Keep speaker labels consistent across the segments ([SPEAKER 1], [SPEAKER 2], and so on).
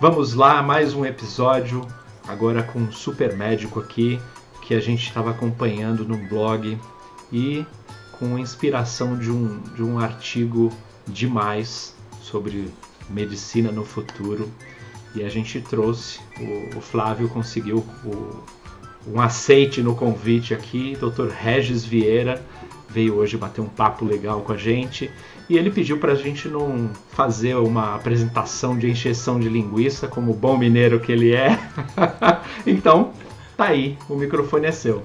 [SPEAKER 1] Vamos lá, mais um episódio, agora com um super médico aqui, que a gente estava acompanhando no blog e com inspiração de um artigo demais sobre medicina no futuro. E a gente trouxe, o Flávio conseguiu um aceite no convite aqui, Dr. Regis Vieira veio hoje bater um papo legal com a gente. E ele pediu para a gente não fazer uma apresentação de encheção de linguiça, como o bom mineiro que ele é. Então, tá aí, o microfone é seu.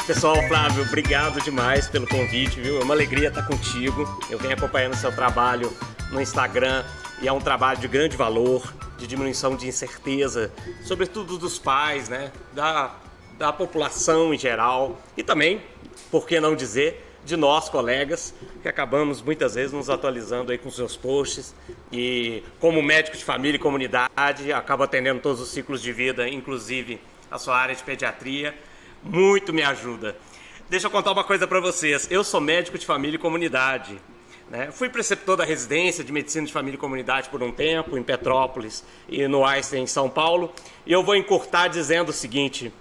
[SPEAKER 2] Pessoal, Flávio, obrigado demais pelo convite, viu? É uma alegria estar contigo. Eu venho acompanhando o seu trabalho no Instagram e é um trabalho de grande valor, de diminuição de incerteza, sobretudo dos pais, né? Da população em geral e também, por que não dizer, de nós, colegas, que acabamos muitas vezes nos atualizando aí com seus posts e como médico de família e comunidade, acabo atendendo todos os ciclos de vida, inclusive a sua área de pediatria, muito me ajuda. Deixa eu contar uma coisa para vocês, eu sou médico de família e comunidade, né? Fui preceptor da residência de medicina de família e comunidade por um tempo, em Petrópolis e no Einstein, em São Paulo, e eu vou encurtar dizendo o seguinte,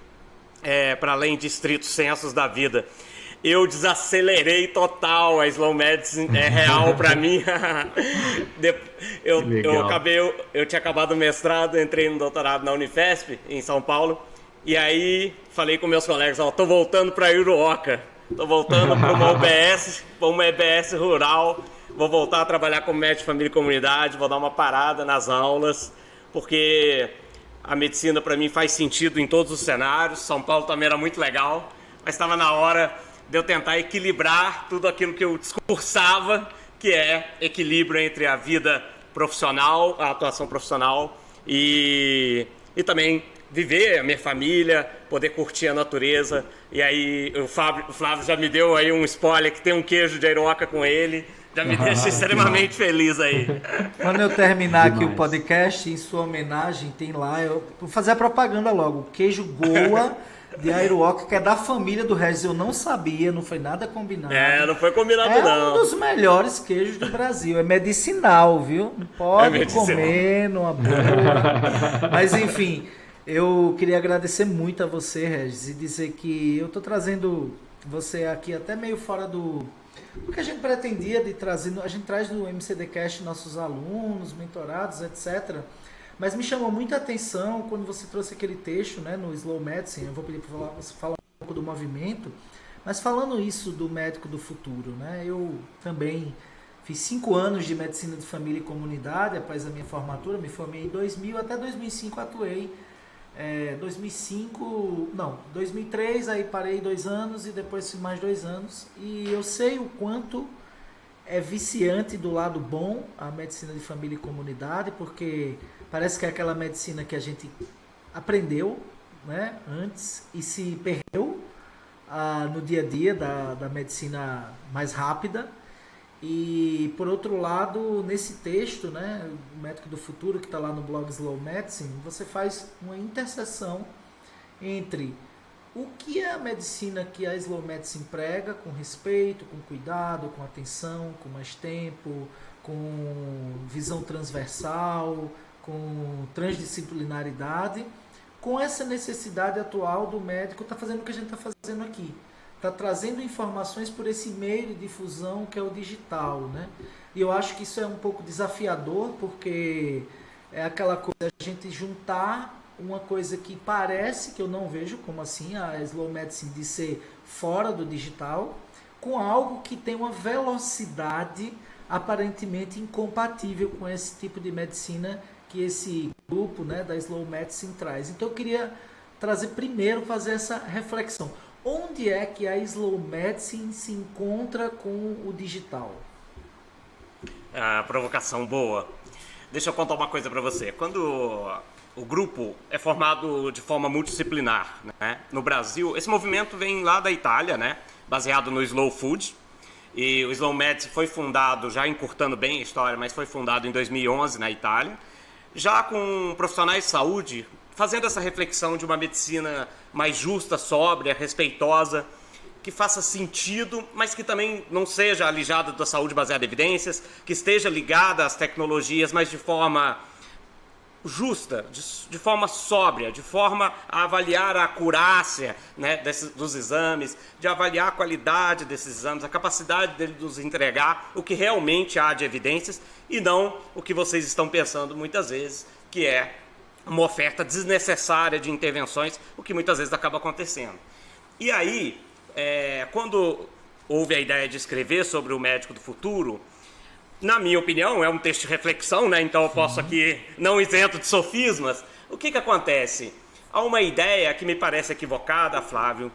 [SPEAKER 2] para além de estritos sensos da vida, eu desacelerei total, a Slow Medicine é real para mim. Eu tinha acabado o mestrado, entrei no doutorado na Unifesp, em São Paulo, e aí falei com meus colegas, tô voltando para Iruoca, tô voltando para uma EBS rural, vou voltar a trabalhar como médico de família e comunidade, vou dar uma parada nas aulas, porque a medicina para mim faz sentido em todos os cenários. São Paulo também era muito legal, mas estava na hora de eu tentar equilibrar tudo aquilo que eu discursava, que é equilíbrio entre a vida profissional, a atuação profissional e também viver a minha família, poder curtir a natureza. E aí o Flávio já me deu aí um spoiler que tem um queijo de Airoca com ele, já me deixa extremamente feliz aí.
[SPEAKER 3] Quando eu terminar aqui o podcast, em sua homenagem, tem lá, eu vou fazer a propaganda logo, queijo Goa de Airuoca, que é da família do Regis. Eu não sabia, não foi nada combinado.
[SPEAKER 2] Não foi combinado não.
[SPEAKER 3] É um dos melhores queijos do Brasil. É medicinal, viu? Não pode comer numa boa. Mas enfim, eu queria agradecer muito a você, Regis, e dizer que eu tô trazendo você aqui até meio fora do que a gente pretendia de trazer. A gente traz no MCDcast nossos alunos, mentorados, etc. Mas me chamou muita atenção quando você trouxe aquele texto, né, no Slow Medicine. Eu vou pedir para você falar um pouco do movimento, mas falando isso do médico do futuro, né, eu também fiz 5 anos de medicina de família e comunidade após a minha formatura, me formei em 2000, até 2005 atuei, 2003, aí parei 2 anos e depois mais 2 anos, e eu sei o quanto é viciante do lado bom a medicina de família e comunidade, porque parece que é aquela medicina que a gente aprendeu, né, antes e se perdeu no dia a dia da medicina mais rápida. E, por outro lado, nesse texto, né, o Médico do Futuro, que está lá no blog Slow Medicine, você faz uma interseção entre o que é a medicina que a Slow Medicine prega, com respeito, com cuidado, com atenção, com mais tempo, com visão transversal, com transdisciplinaridade, com essa necessidade atual do médico estar fazendo o que a gente está fazendo aqui. Está trazendo informações por esse meio de difusão que é o digital, né? E eu acho que isso é um pouco desafiador, porque é aquela coisa, a gente juntar uma coisa que parece, que eu não vejo como assim, a Slow Medicine de ser fora do digital, com algo que tem uma velocidade aparentemente incompatível com esse tipo de medicina que esse grupo, né, da Slow Medicine traz. Então eu queria trazer primeiro, fazer essa reflexão. Onde é que a Slow Medicine se encontra com o digital?
[SPEAKER 2] Provocação boa. Deixa eu contar uma coisa para você. Quando o grupo é formado de forma multidisciplinar, né? No Brasil, esse movimento vem lá da Itália, né? Baseado no Slow Food. E o Slow Medicine foi fundado, já encurtando bem a história, mas foi fundado em 2011 na Itália, já com profissionais de saúde fazendo essa reflexão de uma medicina mais justa, sóbria, respeitosa, que faça sentido, mas que também não seja alijada da saúde baseada em evidências, que esteja ligada às tecnologias, mas de forma justa, de forma sóbria, de forma a avaliar a acurácia, né, dos exames, de avaliar a qualidade desses exames, a capacidade dele nos entregar o que realmente há de evidências e não o que vocês estão pensando muitas vezes, que é uma oferta desnecessária de intervenções, o que muitas vezes acaba acontecendo. E aí, quando houve a ideia de escrever sobre o médico do futuro, na minha opinião, é um texto de reflexão, né? Então eu posso aqui, não isento de sofismas. O que acontece? Há uma ideia que me parece equivocada, Flávio,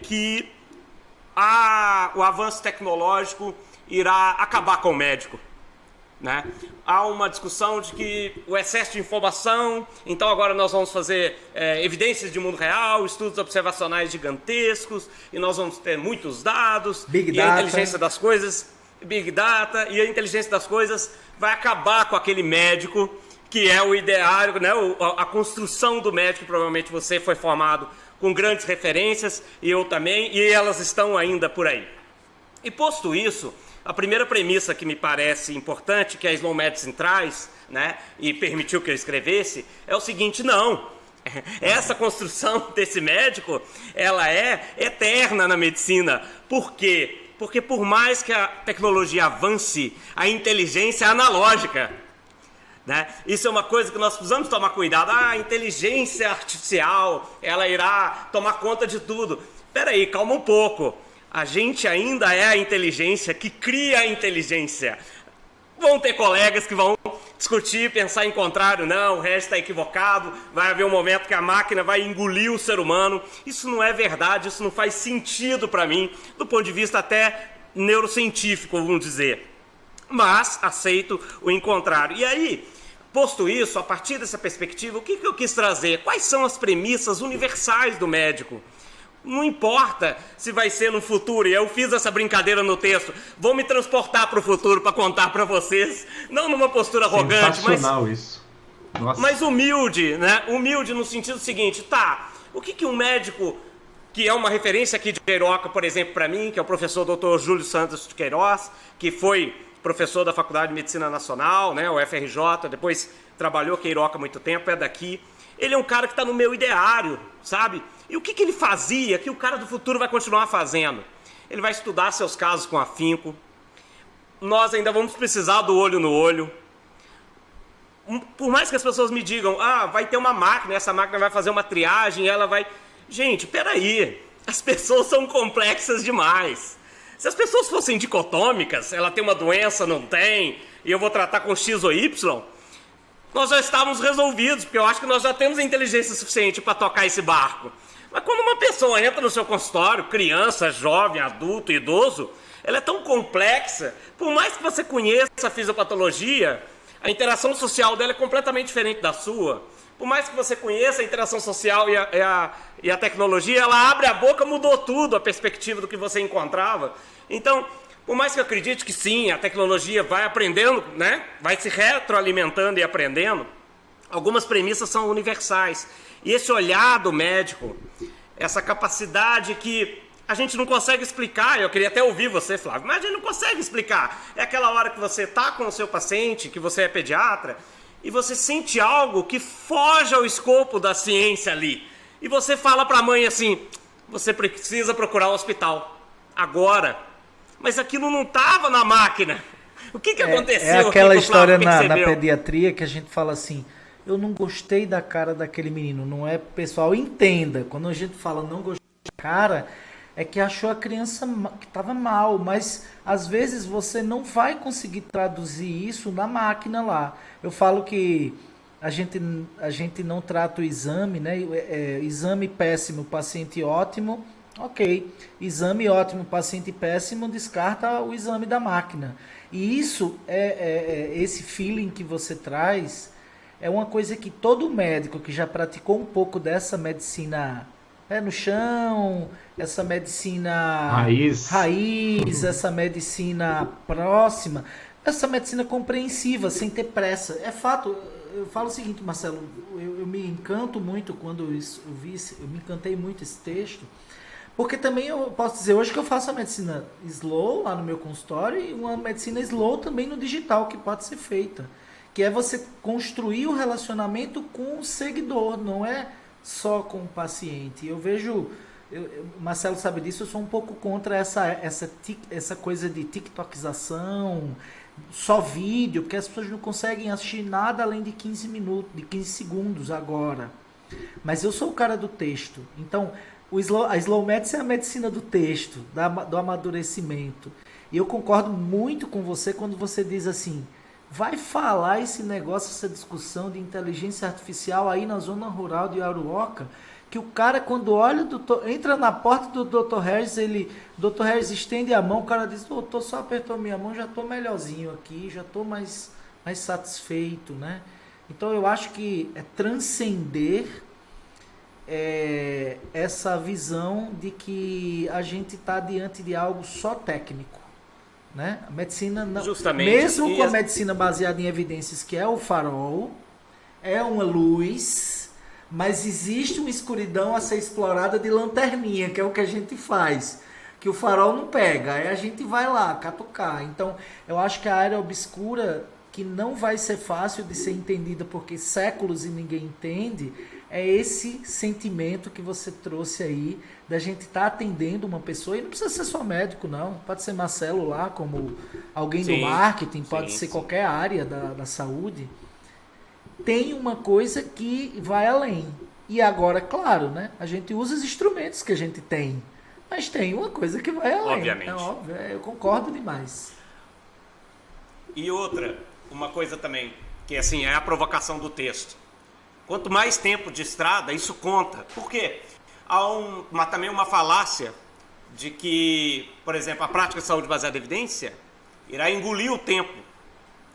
[SPEAKER 2] que o avanço tecnológico irá acabar com o médico. Né? Há uma discussão de que o excesso de informação, então agora nós vamos fazer evidências de mundo real, estudos observacionais gigantescos, e nós vamos ter muitos dados,
[SPEAKER 3] Big
[SPEAKER 2] e
[SPEAKER 3] Data.
[SPEAKER 2] a inteligência das coisas... Big Data e a inteligência das coisas vai acabar com aquele médico que é o ideário, né? A construção do médico. Provavelmente você foi formado com grandes referências e eu também, e elas estão ainda por aí. E posto isso, a primeira premissa que me parece importante, que a Slow Medicine traz, né, e permitiu que eu escrevesse, é o seguinte: não, essa construção desse médico, ela é eterna na medicina. Por quê? Porque por mais que a tecnologia avance, a inteligência é analógica. Né? Isso é uma coisa que nós precisamos tomar cuidado. A inteligência artificial, ela irá tomar conta de tudo. Espera aí, calma um pouco. A gente ainda é a inteligência que cria a inteligência. Vão ter colegas que vão discutir, pensar em contrário. Não, o resto está equivocado. Vai haver um momento que a máquina vai engolir o ser humano. Isso não é verdade, isso não faz sentido para mim, do ponto de vista até neurocientífico, vamos dizer. Mas aceito o contrário. E aí, posto isso, a partir dessa perspectiva, o que eu quis trazer? Quais são as premissas universais do médico? Não importa se vai ser no futuro, e eu fiz essa brincadeira no texto, vou me transportar para o futuro para contar para vocês, não numa postura arrogante, mas humilde, né? Humilde no sentido seguinte, tá, o que um médico, que é uma referência aqui de Queiroca, por exemplo, para mim, que é o professor Dr. Júlio Santos de Queiroz, que foi professor da Faculdade de Medicina Nacional, né, o FRJ, depois trabalhou Queiroca há muito tempo, é daqui. Ele é um cara que está no meu ideário, sabe? E o que ele fazia que o cara do futuro vai continuar fazendo? Ele vai estudar seus casos com afinco. Nós ainda vamos precisar do olho no olho. Por mais que as pessoas me digam, vai ter uma máquina, essa máquina vai fazer uma triagem, ela vai... Gente, peraí, as pessoas são complexas demais. Se as pessoas fossem dicotômicas, ela tem uma doença, não tem, e eu vou tratar com X ou Y, nós já estávamos resolvidos, porque eu acho que nós já temos a inteligência suficiente para tocar esse barco. Mas quando uma pessoa entra no seu consultório, criança, jovem, adulto, idoso, ela é tão complexa, por mais que você conheça a fisiopatologia, a interação social dela é completamente diferente da sua. Por mais que você conheça a interação social e a tecnologia, ela abre a boca, mudou tudo, a perspectiva do que você encontrava. Então, por mais que eu acredite que sim, a tecnologia vai aprendendo, né? Vai se retroalimentando e aprendendo, algumas premissas são universais. E esse olhar do médico, essa capacidade que a gente não consegue explicar, eu queria até ouvir você, Flávio, mas a gente não consegue explicar. É aquela hora que você está com o seu paciente, que você é pediatra, e você sente algo que foge ao escopo da ciência ali. E você fala para a mãe assim, você precisa procurar um hospital, agora. Mas aquilo não estava na máquina. O que aconteceu?
[SPEAKER 3] É aquela história na pediatria que a gente fala assim, eu não gostei da cara daquele menino. Não é, pessoal, entenda. Quando a gente fala não gostei da cara, é que achou a criança que estava mal. Mas, às vezes, você não vai conseguir traduzir isso na máquina lá. Eu falo que a gente não trata o exame, né? Exame péssimo, paciente ótimo. Ok, exame ótimo, paciente péssimo, descarta o exame da máquina. E isso, esse feeling que você traz, é uma coisa que todo médico que já praticou um pouco dessa medicina pé no chão, essa medicina raiz, essa medicina próxima, essa medicina compreensiva, sem ter pressa. É fato, eu falo o seguinte, Marcelo, eu me encanto muito quando eu me encantei muito esse texto, porque também eu posso dizer hoje que eu faço a medicina slow lá no meu consultório e uma medicina slow também no digital que pode ser feita. que é você construir o relacionamento com o seguidor, não é só com o paciente. Eu vejo, o Marcelo sabe disso, eu sou um pouco contra essa coisa de tiktokização, só vídeo, porque as pessoas não conseguem assistir nada além de 15 minutos, de 15 segundos agora. Mas eu sou o cara do texto. Então, a Slow Medicine é a medicina do texto, do amadurecimento. E eu concordo muito com você quando você diz assim, vai falar esse negócio, essa discussão de inteligência artificial aí na zona rural de Arauca, que o cara, quando olha, entra na porta do Dr. Harris, Dr. Harris estende a mão, o cara diz, doutor, só apertou minha mão, já estou melhorzinho aqui, já estou mais satisfeito, né? Então eu acho que é transcender essa visão de que a gente está diante de algo só técnico, né? A medicina, não,
[SPEAKER 2] justamente,
[SPEAKER 3] mesmo com a medicina baseada em evidências, que é o farol, é uma luz, mas existe uma escuridão a ser explorada de lanterninha, que é o que a gente faz, que o farol não pega, aí a gente vai lá, catucar. Então, eu acho que a área obscura, que não vai ser fácil de ser entendida porque séculos e ninguém entende, é esse sentimento que você trouxe aí, da gente estar atendendo uma pessoa, e não precisa ser só médico, não, pode ser Marcelo lá, como alguém do marketing, pode ser qualquer área da saúde. Tem uma coisa que vai além. E agora, claro, né, a gente usa os instrumentos que a gente tem, mas tem uma coisa que vai além.
[SPEAKER 2] Obviamente.
[SPEAKER 3] É óbvio, eu concordo demais.
[SPEAKER 2] E outra, uma coisa também, que assim, é a provocação do texto. Quanto mais tempo de estrada, isso conta. Por quê? Há também uma falácia de que, por exemplo, a prática de saúde baseada em evidência irá engolir o tempo.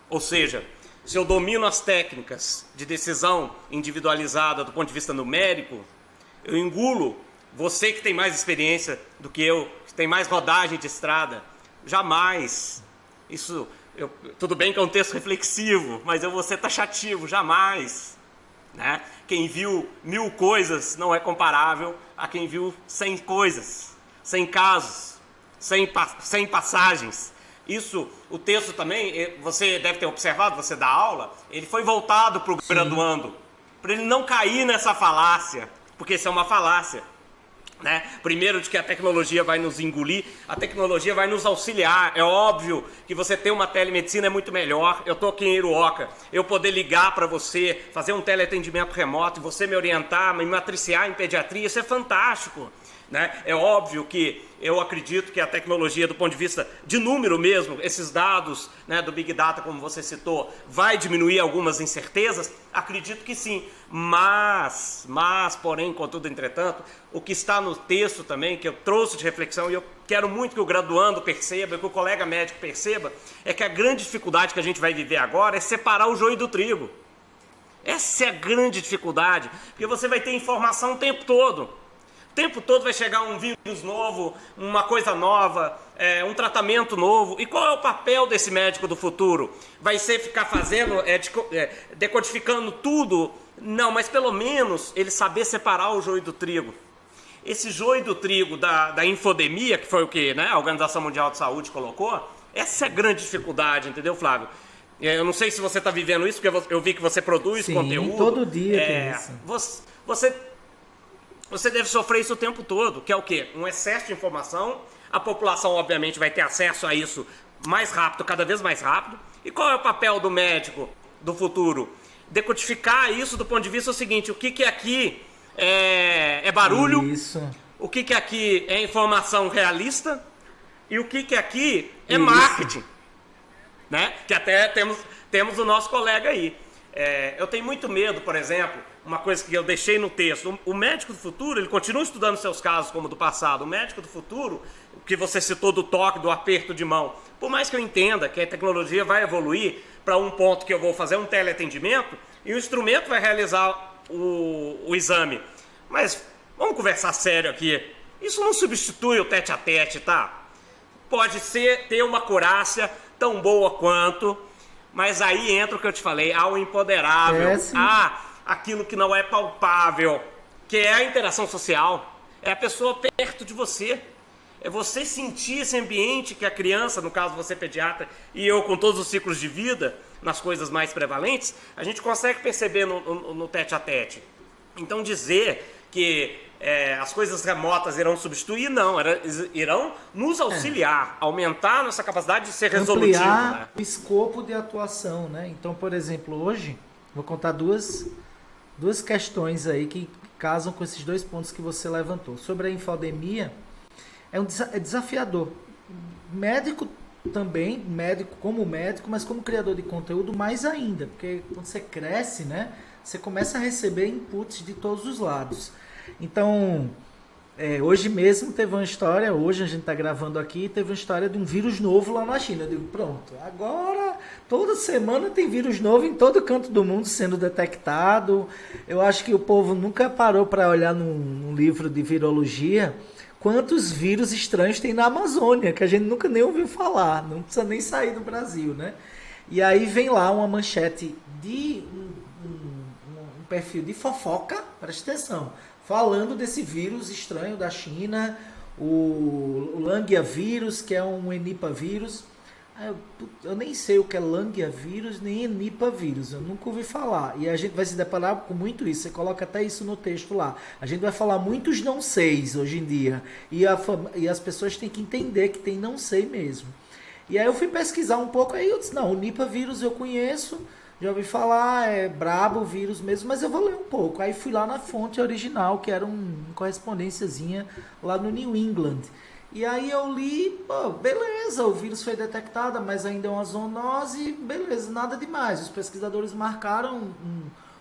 [SPEAKER 2] Ou seja, se eu domino as técnicas de decisão individualizada do ponto de vista numérico, eu engulo você que tem mais experiência do que eu, que tem mais rodagem de estrada. Jamais. Isso, tudo bem que é um texto reflexivo, mas eu vou ser taxativo, jamais. Né? Quem viu 1000 coisas não é comparável a quem viu 100 coisas, 100 casos, 100 passagens. Isso, o texto também, você deve ter observado, você dá aula, ele foi voltado para o graduando, para ele não cair nessa falácia, porque isso é uma falácia. Né? Primeiro, de que a tecnologia vai nos engolir, a tecnologia vai nos auxiliar. É óbvio que você ter uma telemedicina é muito melhor. Eu estou aqui em Iruoca, eu poder ligar para você, fazer um teleatendimento remoto, você me orientar, me matriciar em pediatria, isso é fantástico. Né? É óbvio que eu acredito que a tecnologia, do ponto de vista de número mesmo, esses dados, né, do Big Data, como você citou, vai diminuir algumas incertezas? Acredito que sim, mas, porém, contudo, entretanto, o que está no texto também, que eu trouxe de reflexão, e eu quero muito que o graduando perceba, que o colega médico perceba, é que a grande dificuldade que a gente vai viver agora é separar o joio do trigo. Essa é a grande dificuldade, porque você vai ter informação o tempo todo. O tempo todo vai chegar um vírus novo, uma coisa nova, um tratamento novo. E qual é o papel desse médico do futuro? Vai ser ficar fazendo, decodificando tudo? Não, mas pelo menos ele saber separar o joio do trigo. Esse joio do trigo da infodemia, que foi o que, né, a Organização Mundial de Saúde colocou, essa é a grande dificuldade, entendeu, Flávio? Eu não sei se você está vivendo isso, porque eu vi que você produz conteúdo.
[SPEAKER 3] Todo dia tem isso.
[SPEAKER 2] Você deve sofrer isso o tempo todo, que é o quê? Um excesso de informação, a população obviamente vai ter acesso a isso mais rápido, cada vez mais rápido. E qual é o papel do médico do futuro? Decodificar isso do ponto de vista seguinte, o que aqui é barulho,
[SPEAKER 3] isso.
[SPEAKER 2] O que aqui é informação realista e o que aqui é marketing. Né? Que até temos o nosso colega aí. Eu tenho muito medo, por exemplo, uma coisa que eu deixei no texto, o médico do futuro, ele continua estudando seus casos como do passado. O médico do futuro, que você citou do toque, do aperto de mão, por mais que eu entenda que a tecnologia vai evoluir para um ponto que eu vou fazer um teleatendimento e o instrumento vai realizar o exame. Mas vamos conversar sério aqui, isso não substitui o tete-a-tete, tá? Pode ter uma acurácia tão boa quanto, mas aí entra o que eu te falei, há o imponderável, há aquilo que não é palpável, que é a interação social, é a pessoa perto de você. é você sentir esse ambiente que a criança, no caso você pediatra, e eu com todos os ciclos de vida, nas coisas mais prevalentes, a gente consegue perceber no tete-a-tete. Então dizer que as coisas remotas irão substituir, não, irão nos auxiliar, aumentar a nossa capacidade de ser resolutivo.
[SPEAKER 3] Ampliar,
[SPEAKER 2] né?
[SPEAKER 3] o escopo de atuação, né? Então, por exemplo, hoje, vou contar duas questões aí que casam com esses 2 pontos que você levantou. Sobre a infodemia, é desafiador. Médico também, mas como criador de conteúdo mais ainda, porque quando você cresce, né, você começa a receber inputs de todos os lados. Então, hoje mesmo teve uma história, hoje a gente está gravando aqui, teve uma história de um vírus novo lá na China. Eu digo, pronto, agora toda semana tem vírus novo em todo canto do mundo sendo detectado. Eu acho que o povo nunca parou para olhar num livro de virologia quantos vírus estranhos tem na Amazônia, que a gente nunca nem ouviu falar, não precisa nem sair do Brasil, né? E aí vem lá uma manchete de um perfil de fofoca, presta atenção, falando desse vírus estranho da China, o Langia vírus, que é um Enipa vírus. Eu nem sei o que é Langia vírus, nem Enipa vírus, eu nunca ouvi falar. E a gente vai se deparar com muito isso, você coloca até isso no texto lá. A gente vai falar muitos não seis hoje em dia, e as pessoas têm que entender que tem não sei mesmo. E aí eu fui pesquisar um pouco, aí eu disse, não, o Nipah vírus eu conheço, já ouvi falar, é brabo o vírus mesmo, mas eu vou ler um pouco. Aí fui lá na fonte original, que era uma correspondênciazinha lá no New England. E aí eu li, pô, beleza, o vírus foi detectado, mas ainda é uma zoonose, beleza, nada demais. Os pesquisadores marcaram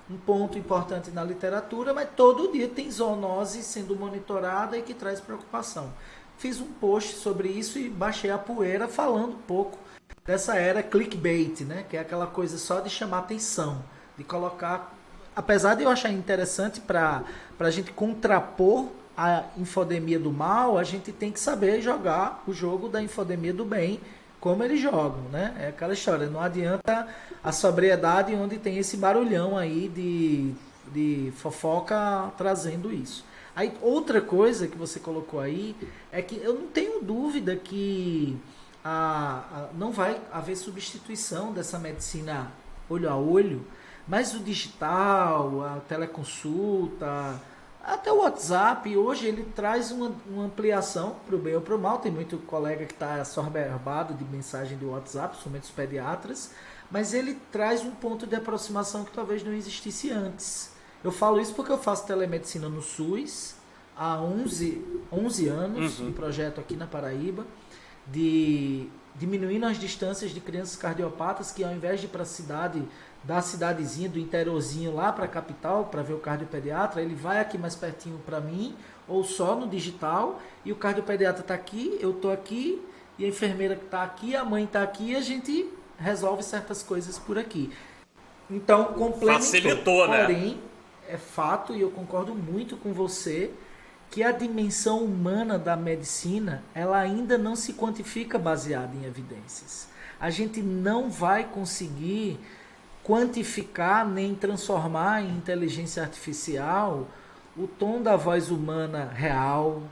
[SPEAKER 3] um ponto importante na literatura, mas todo dia tem zoonose sendo monitorada e que traz preocupação. Fiz um post sobre isso e baixei a poeira falando um pouco dessa era clickbait, né? Que é aquela coisa só de chamar atenção, de colocar... Apesar de eu achar interessante para a gente contrapor a infodemia do mal, a gente tem que saber jogar o jogo da infodemia do bem, como eles jogam, né? É aquela história, não adianta a sobriedade onde tem esse barulhão aí de fofoca trazendo isso. Aí, outra coisa que você colocou aí é que eu não tenho dúvida que não vai haver substituição dessa medicina olho a olho, mas o digital, a teleconsulta, até o WhatsApp, hoje ele traz uma ampliação para o bem ou para o mal. Tem muito colega que está assoberbado de mensagem do WhatsApp, principalmente os pediatras, mas ele traz um ponto de aproximação que talvez não existisse antes. Eu falo isso porque eu faço telemedicina no SUS há 11 anos, um projeto aqui na Paraíba, de diminuindo as distâncias de crianças cardiopatas que, ao invés de ir para a cidade, da cidadezinha, do interiorzinho lá para a capital, para ver o cardiopediatra, ele vai aqui mais pertinho para mim, ou só no digital, e o cardiopediatra está aqui, eu estou aqui, e a enfermeira que está aqui, a mãe está aqui, e a gente resolve certas coisas por aqui. Então, complementou.
[SPEAKER 2] Facilitou, né?
[SPEAKER 3] Porém, é fato, e eu concordo muito com você, que a dimensão humana da medicina, ela ainda não se quantifica baseada em evidências. A gente não vai conseguir quantificar nem transformar em inteligência artificial o tom da voz humana real,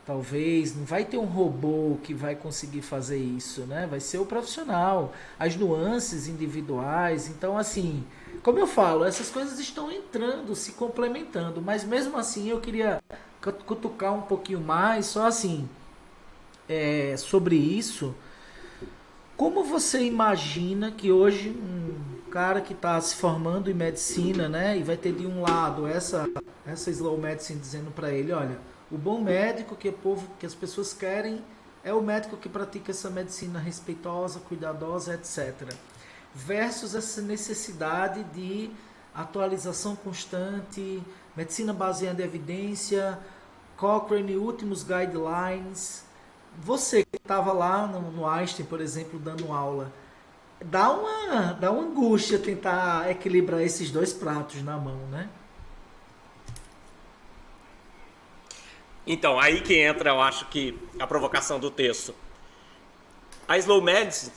[SPEAKER 3] talvez. Não vai ter um robô que vai conseguir fazer isso, né? Vai ser o profissional, as nuances individuais. Então, assim, como eu falo, essas coisas estão entrando, se complementando, mas mesmo assim eu queria cutucar um pouquinho mais, só assim, sobre isso. Como você imagina que hoje um cara que está se formando em medicina, né, e vai ter de um lado essa slow medicine dizendo para ele, olha, o bom médico que as pessoas querem é o médico que pratica essa medicina respeitosa, cuidadosa, etc. Versus essa necessidade de atualização constante, medicina baseada em evidência, Cochrane, últimos guidelines. Você que estava lá no Einstein, por exemplo, dando aula, dá uma angústia tentar equilibrar esses dois pratos na mão, né?
[SPEAKER 2] Então, aí que entra, eu acho que a provocação do texto. A Slow Medicine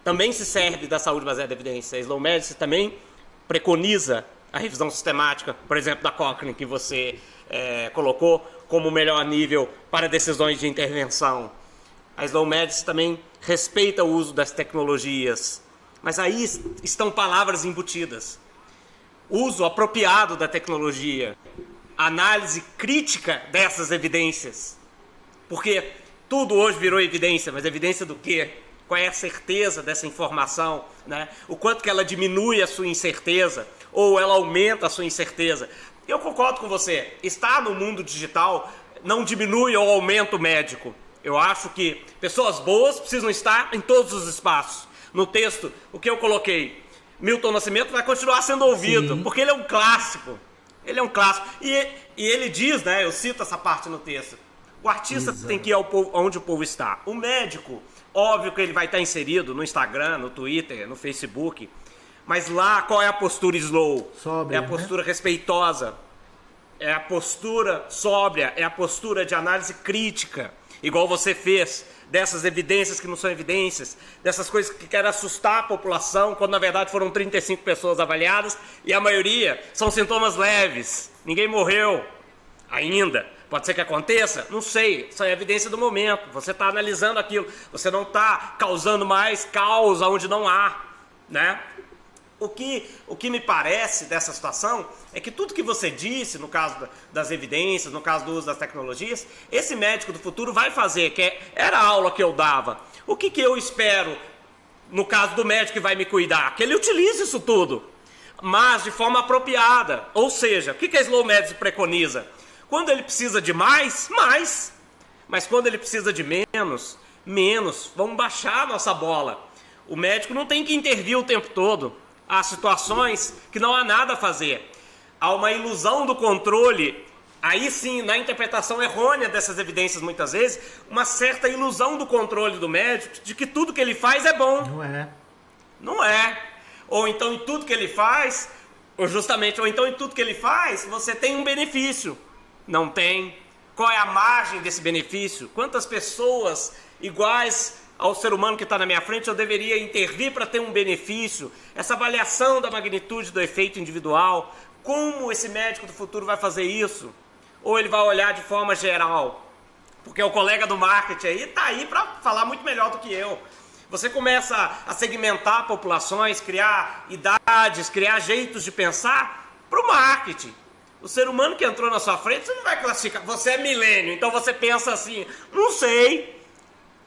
[SPEAKER 2] também se serve da saúde baseada em evidência. A Slow Medicine também preconiza a revisão sistemática, por exemplo, da Cochrane, que você colocou, como o melhor nível para decisões de intervenção. A Slow Medicine também respeita o uso das tecnologias, mas aí estão palavras embutidas. Uso apropriado da tecnologia, análise crítica dessas evidências, porque tudo hoje virou evidência, mas evidência do quê? Qual é a certeza dessa informação, né? O quanto que ela diminui a sua incerteza ou ela aumenta a sua incerteza. Eu concordo com você, estar no mundo digital não diminui ou aumenta o médico. Eu acho que pessoas boas precisam estar em todos os espaços. No texto, o que eu coloquei, Milton Nascimento vai continuar sendo ouvido, porque ele é um clássico. Ele é um clássico. E ele diz, né, eu cito essa parte no texto, o artista tem que ir onde o povo está. O médico, óbvio que ele vai estar inserido no Instagram, no Twitter, no Facebook, mas lá qual é a postura slow?
[SPEAKER 3] Sóbria,
[SPEAKER 2] é a postura respeitosa, é a postura sóbria, é a postura de análise crítica, igual você fez, dessas evidências que não são evidências, dessas coisas que querem assustar a população, quando na verdade foram 35 pessoas avaliadas e a maioria são sintomas leves, ninguém morreu ainda. Pode ser que aconteça? Não sei, isso é evidência do momento, você está analisando aquilo, você não está causando mais caos onde não há, né? O que me parece dessa situação é que tudo que você disse, no caso das evidências, no caso do uso das tecnologias, esse médico do futuro vai fazer, era a aula que eu dava. O que eu espero, no caso do médico que vai me cuidar? Que ele utilize isso tudo, mas de forma apropriada. Ou seja, o que a Slow Medicine preconiza? Quando ele precisa de mais. Mas quando ele precisa de menos. Vamos baixar a nossa bola. O médico não tem que intervir o tempo todo. Há situações que não há nada a fazer. Há uma ilusão do controle, aí sim, na interpretação errônea dessas evidências muitas vezes, uma certa ilusão do controle do médico de que tudo que ele faz é bom. Não é. Ou então em tudo que ele faz, ou então em tudo que ele faz, você tem um benefício. Não tem. Qual é a margem desse benefício? Quantas pessoas iguais ao ser humano que está na minha frente eu deveria intervir para ter um benefício? Essa avaliação da magnitude do efeito individual, como esse médico do futuro vai fazer isso? Ou ele vai olhar de forma geral? Porque o colega do marketing aí está aí para falar muito melhor do que eu. Você começa a segmentar populações, criar idades, criar jeitos de pensar para o marketing. O ser humano que entrou na sua frente, você não vai classificar. Você é milênio, então você pensa assim, não sei.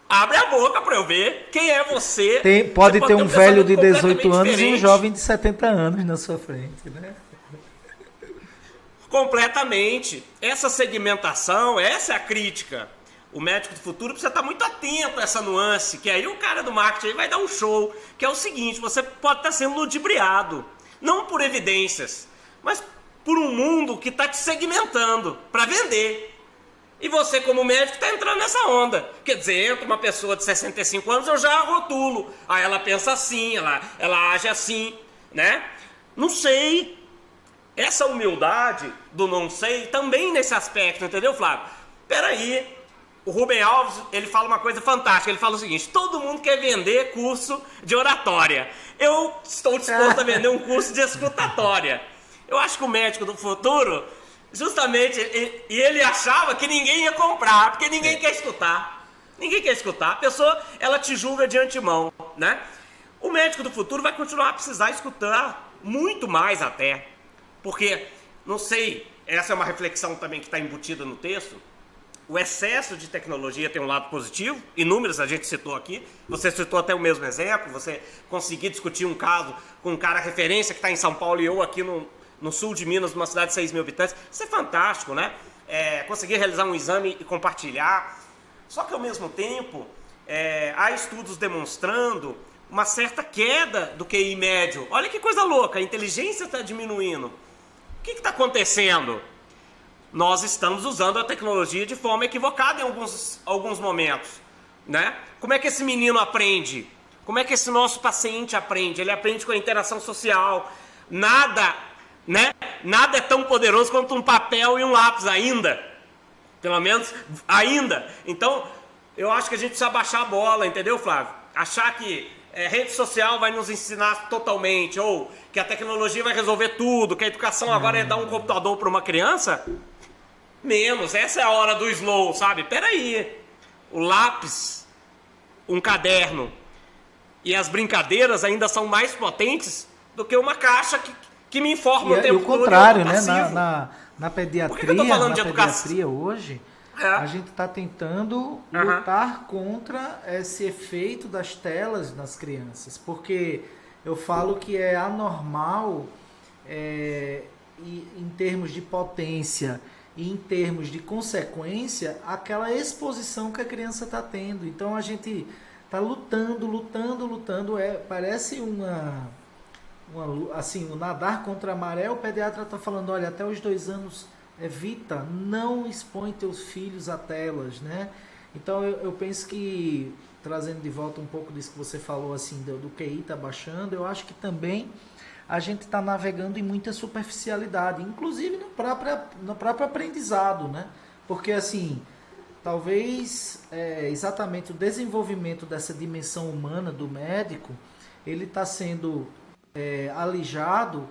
[SPEAKER 2] Abre a boca para eu ver quem é você.
[SPEAKER 3] Pode ter um velho de 18 anos diferente. E um jovem de 70 anos na sua frente, né?
[SPEAKER 2] Completamente. Essa segmentação, essa é a crítica. O médico do futuro precisa estar muito atento a essa nuance, que aí o cara do marketing vai dar um show, que é o seguinte, você pode estar sendo ludibriado, não por evidências, mas por um mundo que está te segmentando para vender. E você, como médico, está entrando nessa onda. Quer dizer, entra uma pessoa de 65 anos, eu já rotulo. Aí ela pensa assim, ela age assim, né? Não sei. Essa humildade do não sei também nesse aspecto, entendeu, Flávio? Peraí, o Rubem Alves, ele fala uma coisa fantástica. Ele fala o seguinte, todo mundo quer vender curso de oratória. Eu estou disposto a vender um curso de escutatória. Eu acho que o médico do futuro... Justamente, e ele achava que ninguém ia comprar, porque ninguém quer escutar. Ninguém quer escutar. A pessoa, ela te julga de antemão, né? O médico do futuro vai continuar a precisar escutar muito mais até. Porque, não sei, essa é uma reflexão também que está embutida no texto. O excesso de tecnologia tem um lado positivo, inúmeros a gente citou aqui. Você citou até o mesmo exemplo, você conseguir discutir um caso com um cara referência que está em São Paulo e eu aqui no sul de Minas, numa cidade de 6 mil habitantes, isso é fantástico, né? Conseguir realizar um exame e compartilhar. Só que ao mesmo tempo, há estudos demonstrando uma certa queda do QI médio. Olha que coisa louca, a inteligência está diminuindo. O que está acontecendo? Nós estamos usando a tecnologia de forma equivocada em alguns momentos, né? Como é que esse menino aprende? Como é que esse nosso paciente aprende? Ele aprende com a interação social. Nada é tão poderoso quanto um papel e um lápis ainda. Pelo menos ainda. Então, eu acho que a gente precisa baixar a bola, entendeu, Flávio? Achar que rede social vai nos ensinar totalmente, ou que a tecnologia vai resolver tudo, que a educação agora é dar um computador para uma criança. Menos, essa é a hora do slow, sabe? Peraí, o lápis, um caderno e as brincadeiras ainda são mais potentes do que uma caixa que me informa o tempo todo.
[SPEAKER 3] E o contrário, né?
[SPEAKER 2] Passivo.
[SPEAKER 3] Na pediatria,
[SPEAKER 2] Por que eu tô falando de
[SPEAKER 3] pediatria hoje, a gente está tentando lutar contra esse efeito das telas nas crianças, porque eu falo que é anormal em termos de potência e em termos de consequência, aquela exposição que a criança está tendo. Então a gente está lutando, parece assim, o nadar contra a maré. O pediatra está falando, olha, até os 2 anos evita, não expõe teus filhos a telas, né? Então eu penso que, trazendo de volta um pouco disso que você falou, assim, do QI está baixando, eu acho que também a gente está navegando em muita superficialidade, inclusive no próprio aprendizado, né? Porque, assim, talvez exatamente o desenvolvimento dessa dimensão humana do médico, ele está sendo alijado,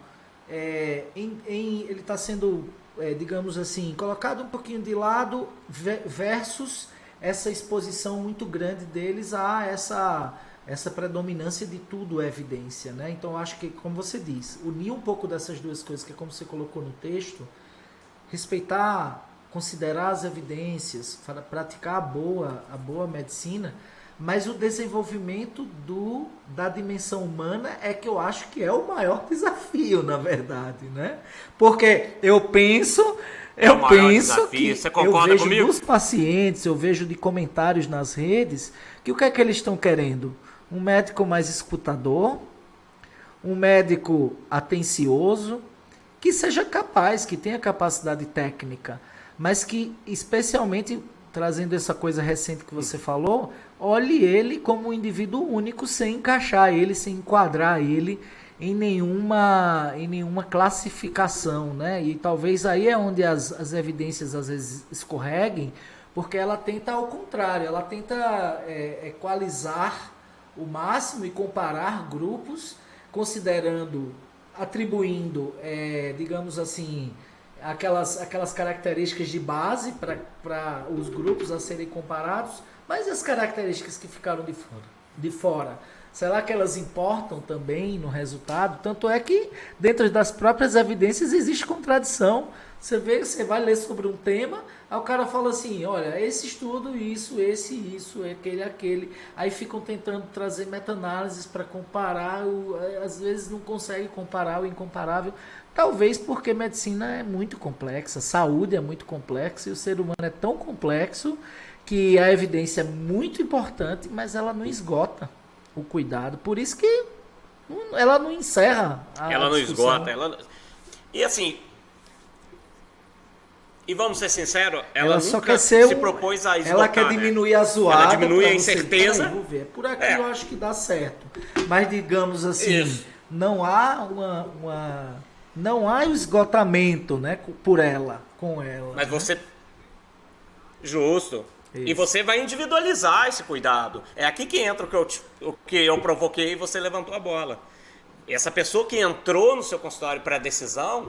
[SPEAKER 3] ele está sendo, digamos assim, colocado um pouquinho de lado versus essa exposição muito grande deles a essa predominância de tudo é evidência, né? Então eu acho que, como você diz, unir um pouco dessas duas coisas, que é como você colocou no texto, respeitar, considerar as evidências, praticar a boa medicina, mas o desenvolvimento da dimensão humana é que eu acho que é o maior desafio, na verdade, né? Porque eu penso que
[SPEAKER 2] você concorda
[SPEAKER 3] eu vejo
[SPEAKER 2] comigo?
[SPEAKER 3] dos pacientes, eu vejo de comentários nas redes, que o que é que eles estão querendo? Um médico mais escutador, um médico atencioso, que seja capaz, que tenha capacidade técnica, mas que, especialmente, trazendo essa coisa recente que você falou, olhe ele como um indivíduo único, sem encaixar ele, sem enquadrar ele em nenhuma classificação, né? E talvez aí é onde as evidências às vezes escorreguem, porque ela tenta ao contrário, ela tenta equalizar o máximo e comparar grupos, atribuindo, digamos assim, aquelas características de base para os grupos a serem comparados, mas as características que ficaram de fora, será que elas importam também no resultado? Tanto é que dentro das próprias evidências existe contradição. Você vai ler sobre um tema, aí o cara fala assim, olha, esse estudo, isso, aquele. Aí ficam tentando trazer meta-análises para comparar, às vezes não consegue comparar o incomparável, talvez porque medicina é muito complexa, saúde é muito complexa e o ser humano é tão complexo que a evidência é muito importante, mas ela não esgota o cuidado. Por isso que ela não encerra a
[SPEAKER 2] Ela não
[SPEAKER 3] discussão.
[SPEAKER 2] esgota. E assim... E vamos ser sinceros, ela
[SPEAKER 3] só
[SPEAKER 2] nunca
[SPEAKER 3] quer ser
[SPEAKER 2] se propôs a esgotar.
[SPEAKER 3] Ela quer diminuir a zoada.
[SPEAKER 2] Ela diminui a
[SPEAKER 3] pra
[SPEAKER 2] incerteza.
[SPEAKER 3] Vou ver. Por aqui eu acho que dá certo. Mas digamos assim,
[SPEAKER 2] Isso.
[SPEAKER 3] não há não há o esgotamento, né, com ela.
[SPEAKER 2] Mas
[SPEAKER 3] né?
[SPEAKER 2] você... Justo.
[SPEAKER 3] Isso.
[SPEAKER 2] E você vai individualizar esse cuidado. É aqui que entra o que eu provoquei e você levantou a bola. Essa pessoa que entrou no seu consultório para decisão,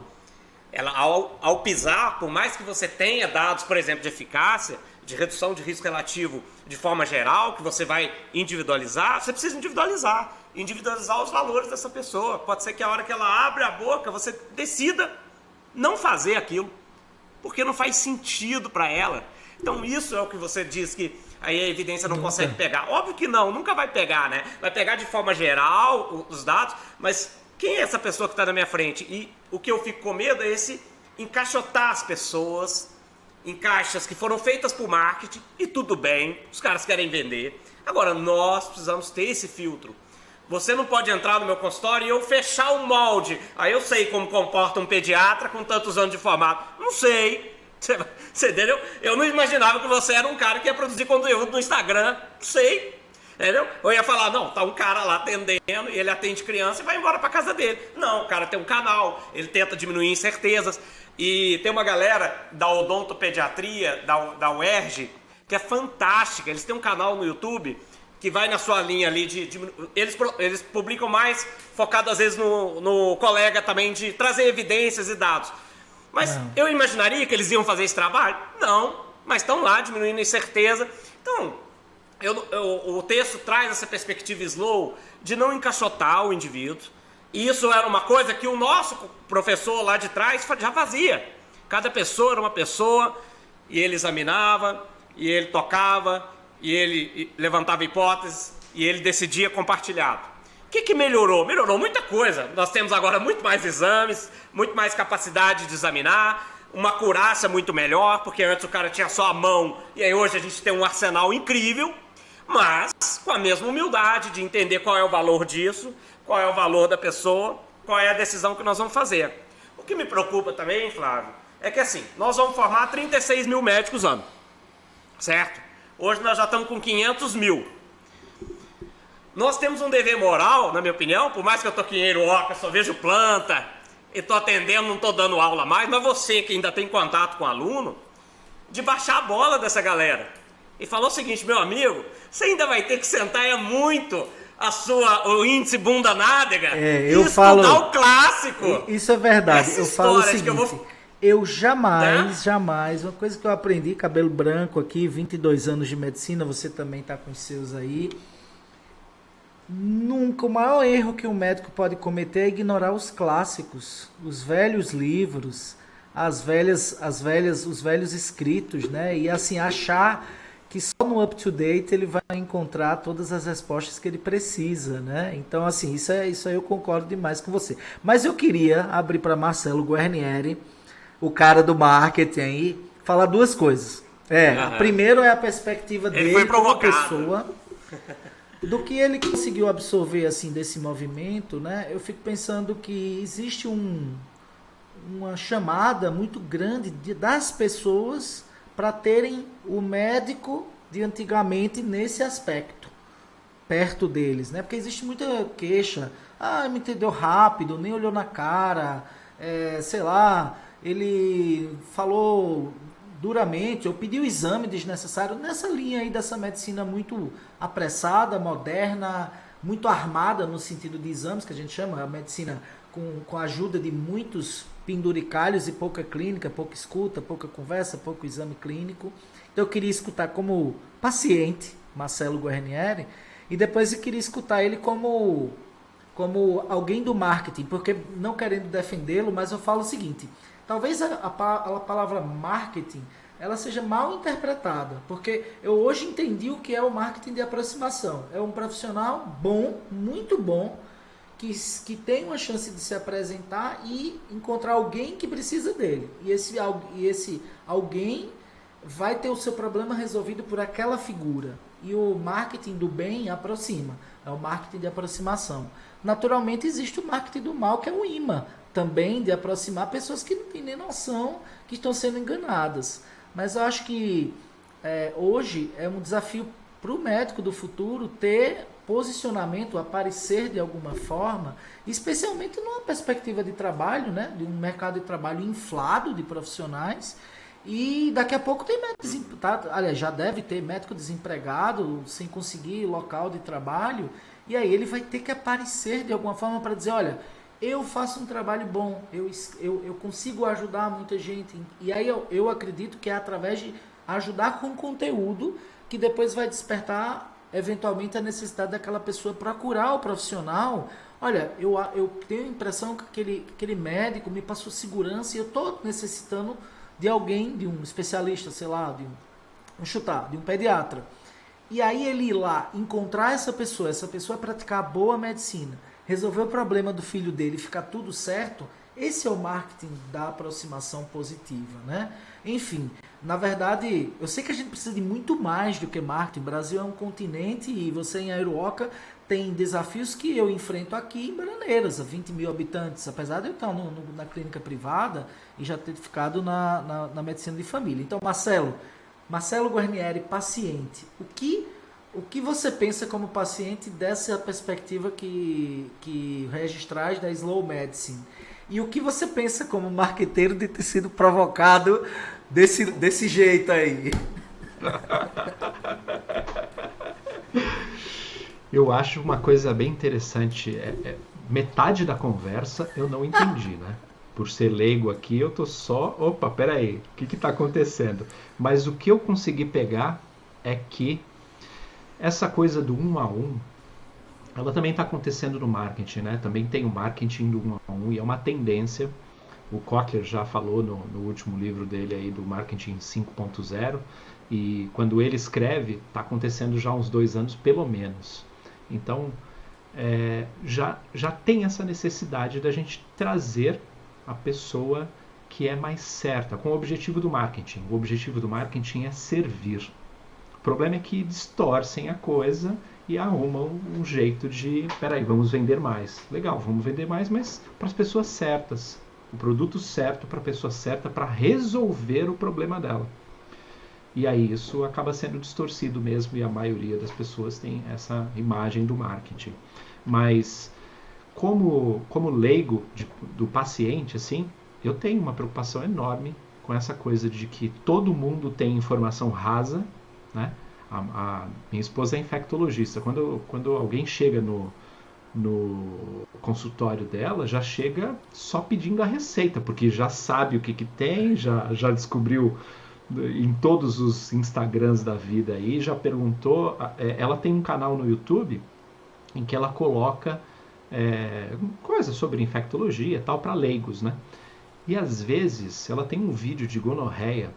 [SPEAKER 2] ela, ao pisar, por mais que você tenha dados, por exemplo, de eficácia, de redução de risco relativo de forma geral, que você vai individualizar, você precisa individualizar os valores dessa pessoa. Pode ser que a hora que ela abre a boca, você decida não fazer aquilo, porque não faz sentido para ela. Então isso é o que você diz que aí a evidência não consegue pegar. Óbvio que não, nunca vai pegar, né? Vai pegar de forma geral os dados, mas quem é essa pessoa que está na minha frente? E o que eu fico com medo é encaixotar as pessoas em caixas que foram feitas por marketing, e tudo bem, os caras querem vender. Agora, nós precisamos ter esse filtro. Você não pode entrar no meu consultório e eu fechar o molde. Aí eu sei como comporta um pediatra com tantos anos de formado. Não sei. Você entendeu? Eu não imaginava que você era um cara que ia produzir conteúdo no Instagram. Não sei. Entendeu? Eu ia falar, não, tá um cara lá atendendo e ele atende criança e vai embora pra casa dele. Não, o cara tem um canal, ele tenta diminuir incertezas. E tem uma galera da odontopediatria, da UERJ, que é fantástica. Eles têm um canal no YouTube que vai na sua linha ali eles publicam mais focado às vezes no colega também de trazer evidências e dados. Mas eu imaginaria que eles iam fazer esse trabalho? Não, mas estão lá diminuindo a incerteza. Então, o texto traz essa perspectiva slow de não encaixotar o indivíduo. E isso era uma coisa que o nosso professor lá de trás já fazia. Cada pessoa era uma pessoa, e ele examinava, e ele tocava, e ele levantava hipóteses, e ele decidia compartilhado. O que melhorou? Melhorou muita coisa. Nós temos agora muito mais exames, muito mais capacidade de examinar, uma acurácia muito melhor, porque antes o cara tinha só a mão, e aí hoje a gente tem um arsenal incrível, mas com a mesma humildade de entender qual é o valor disso, qual é o valor da pessoa, qual é a decisão que nós vamos fazer. O que me preocupa também, Flávio, é que assim, nós vamos formar 36 mil médicos ano, certo? Hoje nós já estamos com 500 mil. Nós temos um dever moral, na minha opinião, por mais que eu estou aqui em Eiroca, só vejo planta, e estou atendendo, não estou dando aula mais, mas você que ainda tem contato com o aluno, de baixar a bola dessa galera. E falou o seguinte, meu amigo, você ainda vai ter que sentar muito o índice bunda nádega e estudar o clássico.
[SPEAKER 3] Isso é verdade. Eu falo o seguinte, eu jamais, uma coisa que eu aprendi, cabelo branco aqui, 22 anos de medicina, você também está com os seus aí. Nunca, o maior erro que um médico pode cometer é ignorar os clássicos, os velhos livros, os velhos escritos, né? E assim, achar que só no up-to-date ele vai encontrar todas as respostas que ele precisa, né? Então, assim, isso aí eu concordo demais com você. Mas eu queria abrir para Marcelo Guarnieri, o cara do marketing aí, falar duas coisas. Primeiro é a perspectiva dele como pessoa, do que ele conseguiu absorver assim desse movimento, né? Eu fico pensando que existe uma chamada muito grande das pessoas para terem o médico de antigamente nesse aspecto, perto deles, né? Porque existe muita queixa, me entendeu rápido, nem olhou na cara, sei lá, ele falou duramente, ou pediu exame desnecessário, nessa linha aí dessa medicina muito apressada, moderna, muito armada no sentido de exames, que a gente chama a medicina com a ajuda de muitos penduricalhos e pouca clínica, pouca escuta, pouca conversa, pouco exame clínico. Então eu queria escutar como paciente, Marcelo Guarnieri, e depois eu queria escutar ele como alguém do marketing, porque não querendo defendê-lo, mas eu falo o seguinte, talvez a palavra marketing ela seja mal interpretada, porque eu hoje entendi o que é o marketing de aproximação. É um profissional bom, muito bom, que tem uma chance de se apresentar e encontrar alguém que precisa dele. E esse alguém vai ter o seu problema resolvido por aquela figura. E o marketing do bem aproxima, é o marketing de aproximação. Naturalmente existe o marketing do mal, que é o imã, também de aproximar pessoas que não têm nem noção que estão sendo enganadas. Mas eu acho que hoje é um desafio para o médico do futuro ter posicionamento, aparecer de alguma forma, especialmente numa perspectiva de trabalho, né, de um mercado de trabalho inflado de profissionais. E daqui a pouco tem médico desempregado, aliás, já deve ter médico desempregado, sem conseguir local de trabalho, e aí ele vai ter que aparecer de alguma forma para dizer, olha, eu faço um trabalho bom, eu consigo ajudar muita gente. E aí eu acredito que é através de ajudar com conteúdo que depois vai despertar eventualmente a necessidade daquela pessoa procurar o profissional. Olha, eu tenho a impressão que aquele médico me passou segurança e eu estou necessitando de alguém, de um especialista, sei lá, de um pediatra. E aí ele ir lá, encontrar essa pessoa praticar boa medicina, resolver o problema do filho dele e ficar tudo certo, esse é o marketing da aproximação positiva, né? Enfim, na verdade, eu sei que a gente precisa de muito mais do que marketing. O Brasil é um continente e você em Aiuoca tem desafios que eu enfrento aqui em Bananeiras, a 20 mil habitantes, apesar de eu estar na clínica privada e já ter ficado na medicina de família. Então, Marcelo Guarnieri, paciente, o que você pensa como paciente dessa perspectiva que Regis traz da Slow Medicine? E o que você pensa como marqueteiro de ter sido provocado desse jeito aí?
[SPEAKER 1] Eu acho uma coisa bem interessante. Metade da conversa eu não entendi, né? por ser leigo aqui, eu tô só... Opa, peraí, o que está acontecendo? Mas o que eu consegui pegar é que essa coisa do 1 a 1, ela também está acontecendo no marketing, né? Também tem o marketing do 1 a 1 e é uma tendência. O Kotler já falou no último livro dele aí do Marketing 5.0, e quando ele escreve, está acontecendo já há uns 2 anos, pelo menos. Então, já tem essa necessidade da gente trazer a pessoa que é mais certa, com o objetivo do marketing. O objetivo do marketing é servir. O problema é que distorcem a coisa e arrumam um jeito de, peraí, vamos vender mais. Legal, vamos vender mais, mas para as pessoas certas. O produto certo para a pessoa certa, para resolver o problema dela. E aí isso acaba sendo distorcido mesmo, e a maioria das pessoas tem essa imagem do marketing. Mas como leigo do paciente, assim, eu tenho uma preocupação enorme com essa coisa de que todo mundo tem informação rasa, né? A minha esposa é infectologista. Quando alguém chega no consultório dela, já chega só pedindo a receita, porque já sabe o que tem, já descobriu em todos os Instagrams da vida aí, já perguntou. Ela tem um canal no YouTube em que ela coloca coisas sobre infectologia e tal para leigos, né? E às vezes ela tem um vídeo de gonorreia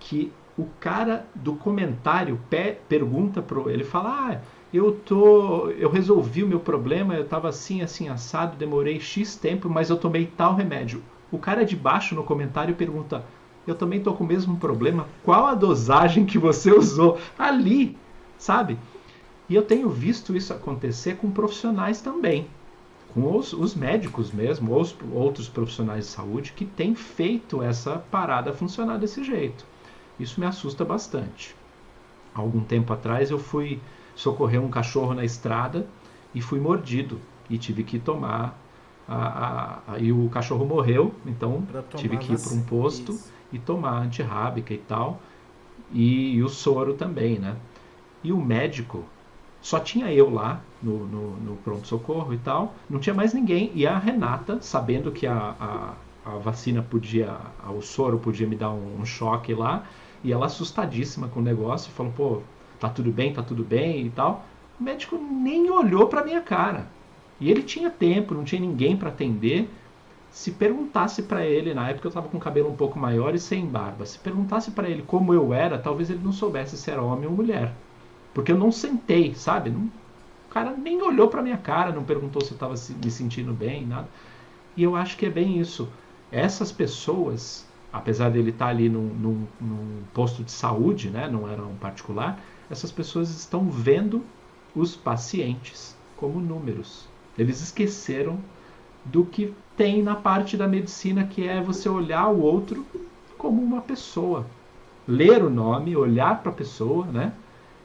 [SPEAKER 1] que o cara do comentário pergunta ele fala: eu resolvi o meu problema, eu estava assim, assim, assado, demorei X tempo, mas eu tomei tal remédio. O cara de baixo no comentário pergunta: eu também estou com o mesmo problema, qual a dosagem que você usou? Ali, sabe? E eu tenho visto isso acontecer com profissionais também, com os médicos mesmo, ou os outros profissionais de saúde que têm feito essa parada funcionar desse jeito. Isso me assusta bastante. Há algum tempo atrás eu fui socorrer um cachorro na estrada e fui mordido e tive que tomar e o cachorro morreu, então tive que ir para um posto e tomar antirrábica e tal, e o soro também, né? E o médico, só tinha eu lá no pronto-socorro e tal, não tinha mais ninguém, e a Renata, sabendo que a vacina o soro podia me dar um choque lá, e ela assustadíssima com o negócio, falou: pô, tá tudo bem e tal. O médico nem olhou pra minha cara. E ele tinha tempo, não tinha ninguém para atender. Se perguntasse para ele, na época eu tava com o cabelo um pouco maior e sem barba, se perguntasse para ele como eu era, talvez ele não soubesse se era homem ou mulher. Porque eu não sentei, sabe? O cara nem olhou pra minha cara, não perguntou se eu tava me sentindo bem, nada. E eu acho que é bem isso. Essas pessoas, apesar dele estar ali num posto de saúde, né, não era um particular, essas pessoas estão vendo os pacientes como números. Eles esqueceram do que tem na parte da medicina, que é você olhar o outro como uma pessoa. Ler o nome, olhar para a pessoa, né?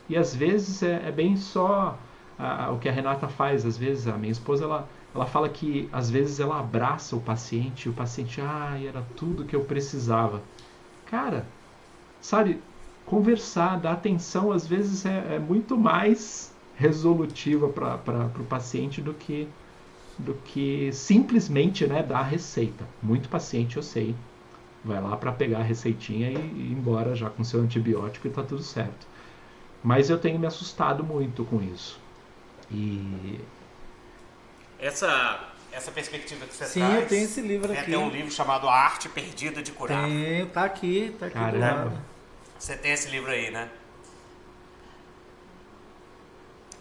[SPEAKER 1] E às vezes é bem só o que a Renata faz. Às vezes a minha esposa, ela fala que às vezes ela abraça o paciente e o paciente, era tudo que eu precisava. Cara, sabe, conversar, dar atenção, às vezes é muito mais resolutiva para o paciente do que simplesmente, né, dar a receita. Muito paciente, eu sei, vai lá para pegar a receitinha e ir embora já com seu antibiótico e tá tudo certo. Mas eu tenho me assustado muito com isso. E
[SPEAKER 2] essa perspectiva que você traz...
[SPEAKER 3] Sim, eu tenho esse livro aqui.
[SPEAKER 2] Tem um livro chamado A Arte Perdida de Curar.
[SPEAKER 3] Tá aqui
[SPEAKER 1] Caramba.
[SPEAKER 3] do lado.
[SPEAKER 2] Você tem esse livro aí, né?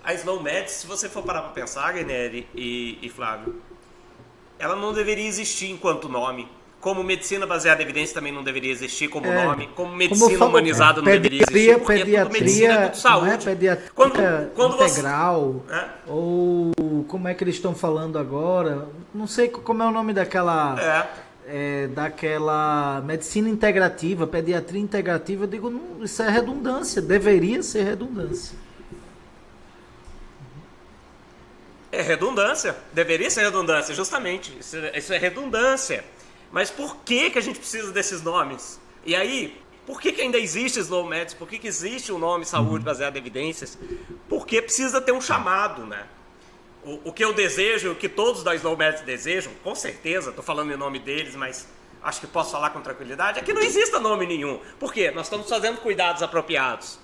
[SPEAKER 2] A Slow Med, se você for parar para pensar, Guilherme e Flávio, ela não deveria existir enquanto nome. Como medicina baseada em evidência também não deveria existir como nome. Como medicina humanizada não deveria existir, porque
[SPEAKER 3] pediatria,
[SPEAKER 2] é tudo medicina, é tudo saúde.
[SPEAKER 3] Não é pediatria
[SPEAKER 2] quando
[SPEAKER 3] integral, ou como é que eles estão falando agora, não sei como é o nome daquela... daquela medicina integrativa, pediatria integrativa, eu digo, não, isso é redundância, deveria ser redundância.
[SPEAKER 2] É redundância, deveria ser redundância, justamente, isso é redundância. Mas por que a gente precisa desses nomes? E aí, por que ainda existe Slow Med? Por que existe o nome saúde baseada em evidências? Porque precisa ter um chamado, né? O que eu desejo, o que todos da Slow Med desejam, com certeza, estou falando em nome deles, mas acho que posso falar com tranquilidade, é que não exista nome nenhum. Por quê? Nós estamos fazendo cuidados apropriados.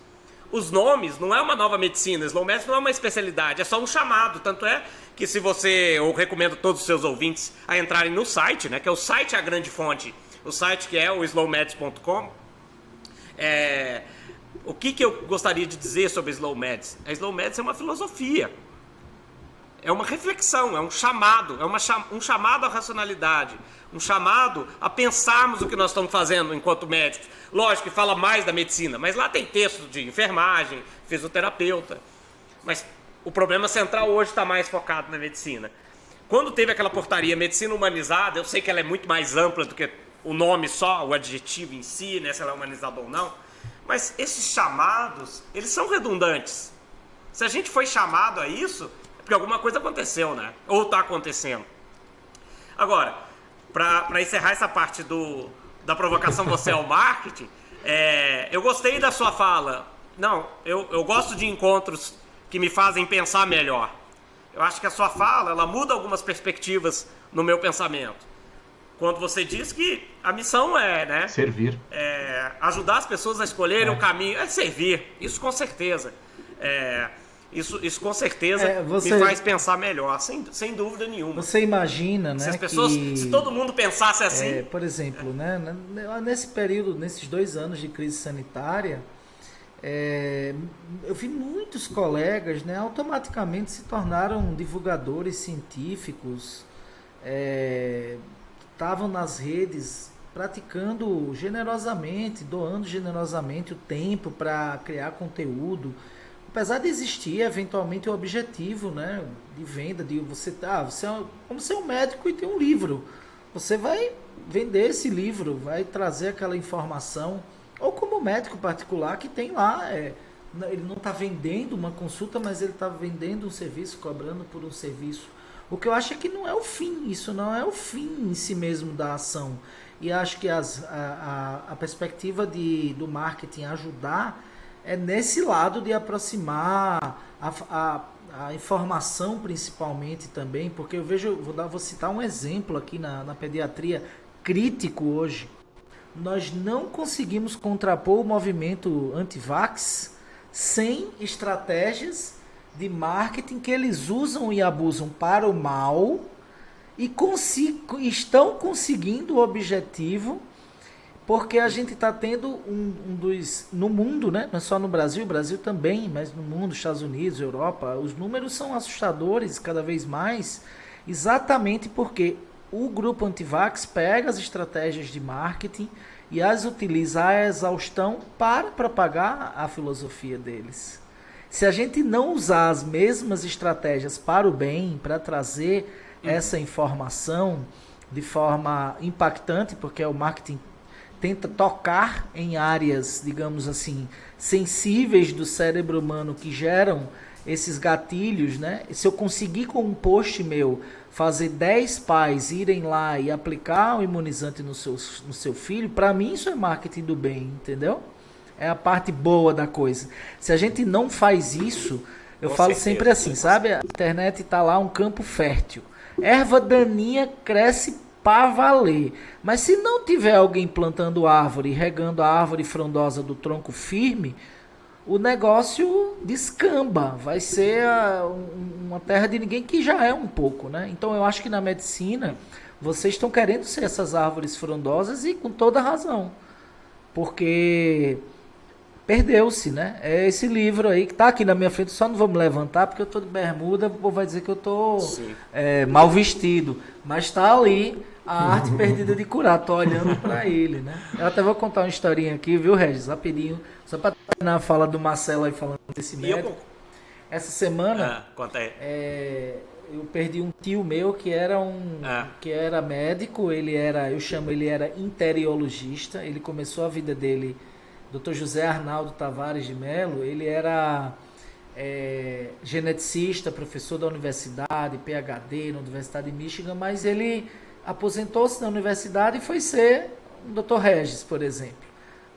[SPEAKER 2] Os nomes não é uma nova medicina, Slow Med não é uma especialidade, é só um chamado. Tanto é que se você, eu recomendo todos os seus ouvintes a entrarem no site, né, que é o site, a grande fonte, o site que é o slowmeds.com. O que eu gostaria de dizer sobre a Slow Meds? A Slow Meds é uma filosofia, é uma reflexão, é um chamado, um chamado à racionalidade, um chamado a pensarmos o que nós estamos fazendo enquanto médicos. Lógico que fala mais da medicina, mas lá tem texto de enfermagem, fisioterapeuta. Mas o problema central hoje está mais focado na medicina. Quando teve aquela portaria Medicina Humanizada, eu sei que ela é muito mais ampla do que o nome só, o adjetivo em si, né, se ela é humanizada ou não, mas esses chamados, eles são redundantes. Se a gente foi chamado a isso, é porque alguma coisa aconteceu, né? Ou está acontecendo. Agora, para encerrar essa parte da provocação você ao marketing, eu gostei da sua fala. Não, eu gosto de encontros que me fazem pensar melhor. Eu acho que a sua fala, ela muda algumas perspectivas no meu pensamento. Quando você diz que a missão é, né,
[SPEAKER 1] servir,
[SPEAKER 2] ajudar as pessoas a escolherem o caminho, é servir, isso com certeza. Isso com certeza me faz pensar melhor, sem dúvida nenhuma.
[SPEAKER 3] Você imagina, né,
[SPEAKER 2] se as pessoas, se todo mundo pensasse assim...
[SPEAKER 3] por exemplo, né, nesse período, nesses 2 anos de crise sanitária, eu vi muitos colegas, né, automaticamente se tornaram divulgadores científicos, estavam nas redes praticando generosamente, doando generosamente o tempo para criar conteúdo. Apesar de existir eventualmente o objetivo, né, de venda, de você como ser um médico e tem um livro, você vai vender esse livro, vai trazer aquela informação, ou como médico particular que tem lá, ele não está vendendo uma consulta, mas ele está vendendo um serviço, cobrando por um serviço. O que eu acho é que não é o fim, isso não é o fim em si mesmo da ação. E acho que a perspectiva do marketing ajudar é nesse lado de aproximar a informação principalmente também, porque eu vejo, vou citar um exemplo aqui na pediatria crítico hoje. Nós não conseguimos contrapor o movimento anti-vax sem estratégias de marketing que eles usam e abusam para o mal e estão conseguindo o objetivo, porque a gente está tendo no mundo, né? Não é só no Brasil também, mas no mundo, Estados Unidos, Europa, os números são assustadores cada vez mais, exatamente porque o grupo antivax pega as estratégias de marketing e as utiliza à exaustão para propagar a filosofia deles. Se a gente não usar as mesmas estratégias para o bem, para trazer essa informação de forma impactante, porque o marketing tenta tocar em áreas, digamos assim, sensíveis do cérebro humano que geram esses gatilhos, né? Se eu conseguir com um post meu fazer 10 pais irem lá e aplicar o imunizante no seu filho, para mim isso é marketing do bem, entendeu? É a parte boa da coisa. Se a gente não faz isso, eu falo sempre assim, sabe? A internet está lá um campo fértil. Erva daninha cresce para valer. Mas se não tiver alguém plantando árvore, regando a árvore frondosa do tronco firme, o negócio descamba. Vai ser uma terra de ninguém, que já é um pouco, né? Então eu acho que na medicina vocês estão querendo ser essas árvores frondosas e com toda razão. Porque perdeu-se, né? É esse livro aí que está aqui na minha frente, só não vou me levantar porque eu estou de bermuda, o povo vai dizer que eu estou mal vestido. Mas está ali, A Arte Perdida de Curar, tô olhando para ele, né? Eu até vou contar uma historinha aqui, viu, Regis? Rapidinho, só para terminar a fala do Marcelo aí falando desse médico. Essa semana, eu perdi um tio meu que era médico, ele era interiologista, ele começou a vida dele, Dr. José Arnaldo Tavares de Melo, ele era geneticista, professor da universidade, PhD na Universidade de Michigan, mas ele aposentou-se na universidade e foi ser um Dr. Regis, por exemplo.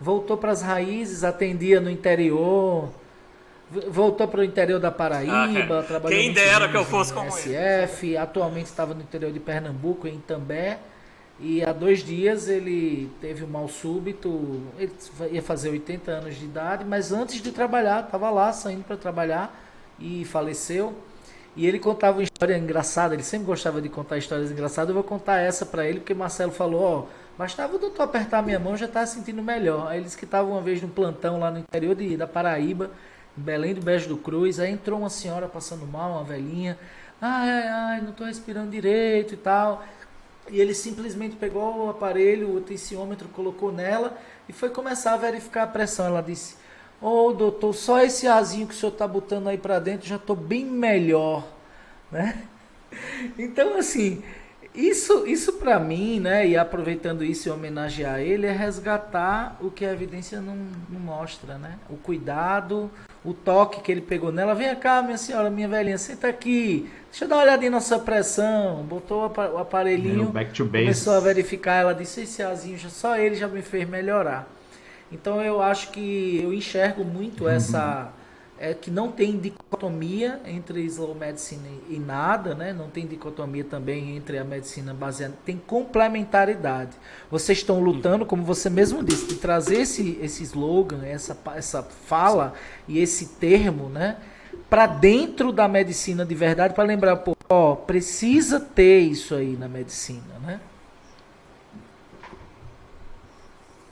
[SPEAKER 3] Voltou para as raízes, atendia no interior, Voltou para o interior da Paraíba, trabalhou
[SPEAKER 2] quem
[SPEAKER 3] muitos
[SPEAKER 2] dera que eu
[SPEAKER 3] anos
[SPEAKER 2] fosse
[SPEAKER 3] em
[SPEAKER 2] como
[SPEAKER 3] SF, atualmente estava no interior de Pernambuco, em Itambé, e há 2 dias ele teve um mal súbito, ele ia fazer 80 anos de idade, mas antes de trabalhar, estava lá saindo para trabalhar e faleceu. E ele contava uma história engraçada, ele sempre gostava de contar histórias engraçadas. Eu vou contar essa para ele, porque Marcelo falou, ó, bastava o doutor apertar minha mão, já estava sentindo melhor. Aí ele disse que estava uma vez num plantão lá no interior da Paraíba, em Belém do Brejo do Cruz, aí entrou uma senhora passando mal, uma velhinha, ai, não estou respirando direito e tal. E ele simplesmente pegou o aparelho, o tensiômetro, colocou nela e foi começar a verificar a pressão. Ela disse, ô doutor, só esse arzinho que o senhor está botando aí para dentro já estou bem melhor, né? Então, assim, isso para mim, né, e aproveitando isso e homenagear ele, é resgatar o que a evidência não mostra, né? O cuidado, o toque que ele pegou nela. Vem cá, minha senhora, minha velhinha, senta aqui, deixa eu dar uma olhadinha na sua pressão. Botou o aparelhinho,
[SPEAKER 1] Back to base.
[SPEAKER 3] começou a verificar, ela disse, esse azinho, só ele já me fez melhorar. Então eu acho que eu enxergo muito essa... que não tem dicotomia entre slow medicine e nada, né? Não tem dicotomia também entre a medicina baseada, tem complementaridade. Vocês estão lutando, como você mesmo disse, de trazer esse slogan, essa fala e esse termo, né, para dentro da medicina de verdade, para lembrar, pô, ó, precisa ter isso aí na medicina, né?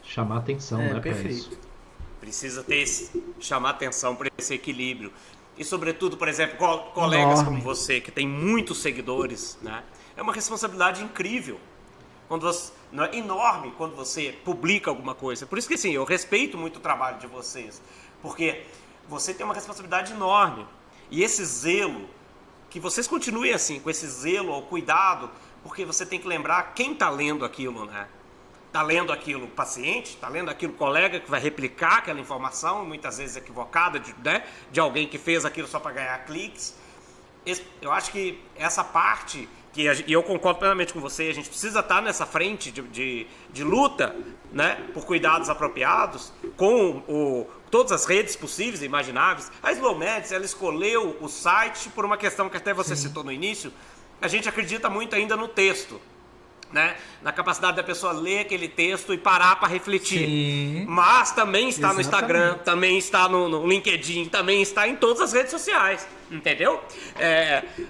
[SPEAKER 1] Chamar atenção, né, para
[SPEAKER 3] perfeito.
[SPEAKER 1] isso.
[SPEAKER 2] Precisa chamar atenção para esse equilíbrio. E, sobretudo, por exemplo, colegas como você, que tem muitos seguidores, né? É uma responsabilidade incrível. Enorme quando você publica alguma coisa. Por isso que, assim, eu respeito muito o trabalho de vocês. Porque você tem uma responsabilidade enorme. E esse zelo, que vocês continuem assim, com esse zelo ao cuidado, porque você tem que lembrar quem está lendo aquilo, né? Está lendo aquilo o paciente, está lendo aquilo o colega que vai replicar aquela informação, muitas vezes equivocada, de alguém que fez aquilo só para ganhar cliques. Eu acho que essa parte, e eu concordo plenamente com você, a gente precisa estar nessa frente de luta, né, por cuidados apropriados, com todas as redes possíveis e imagináveis. A Slow Medicine, ela escolheu o site por uma questão que até você citou no início. A gente acredita muito ainda no texto, né? Na capacidade da pessoa ler aquele texto e parar para refletir.
[SPEAKER 3] Sim.
[SPEAKER 2] Mas também está no
[SPEAKER 3] Exatamente.
[SPEAKER 2] Instagram, também está no LinkedIn, também está em todas as redes sociais, entendeu?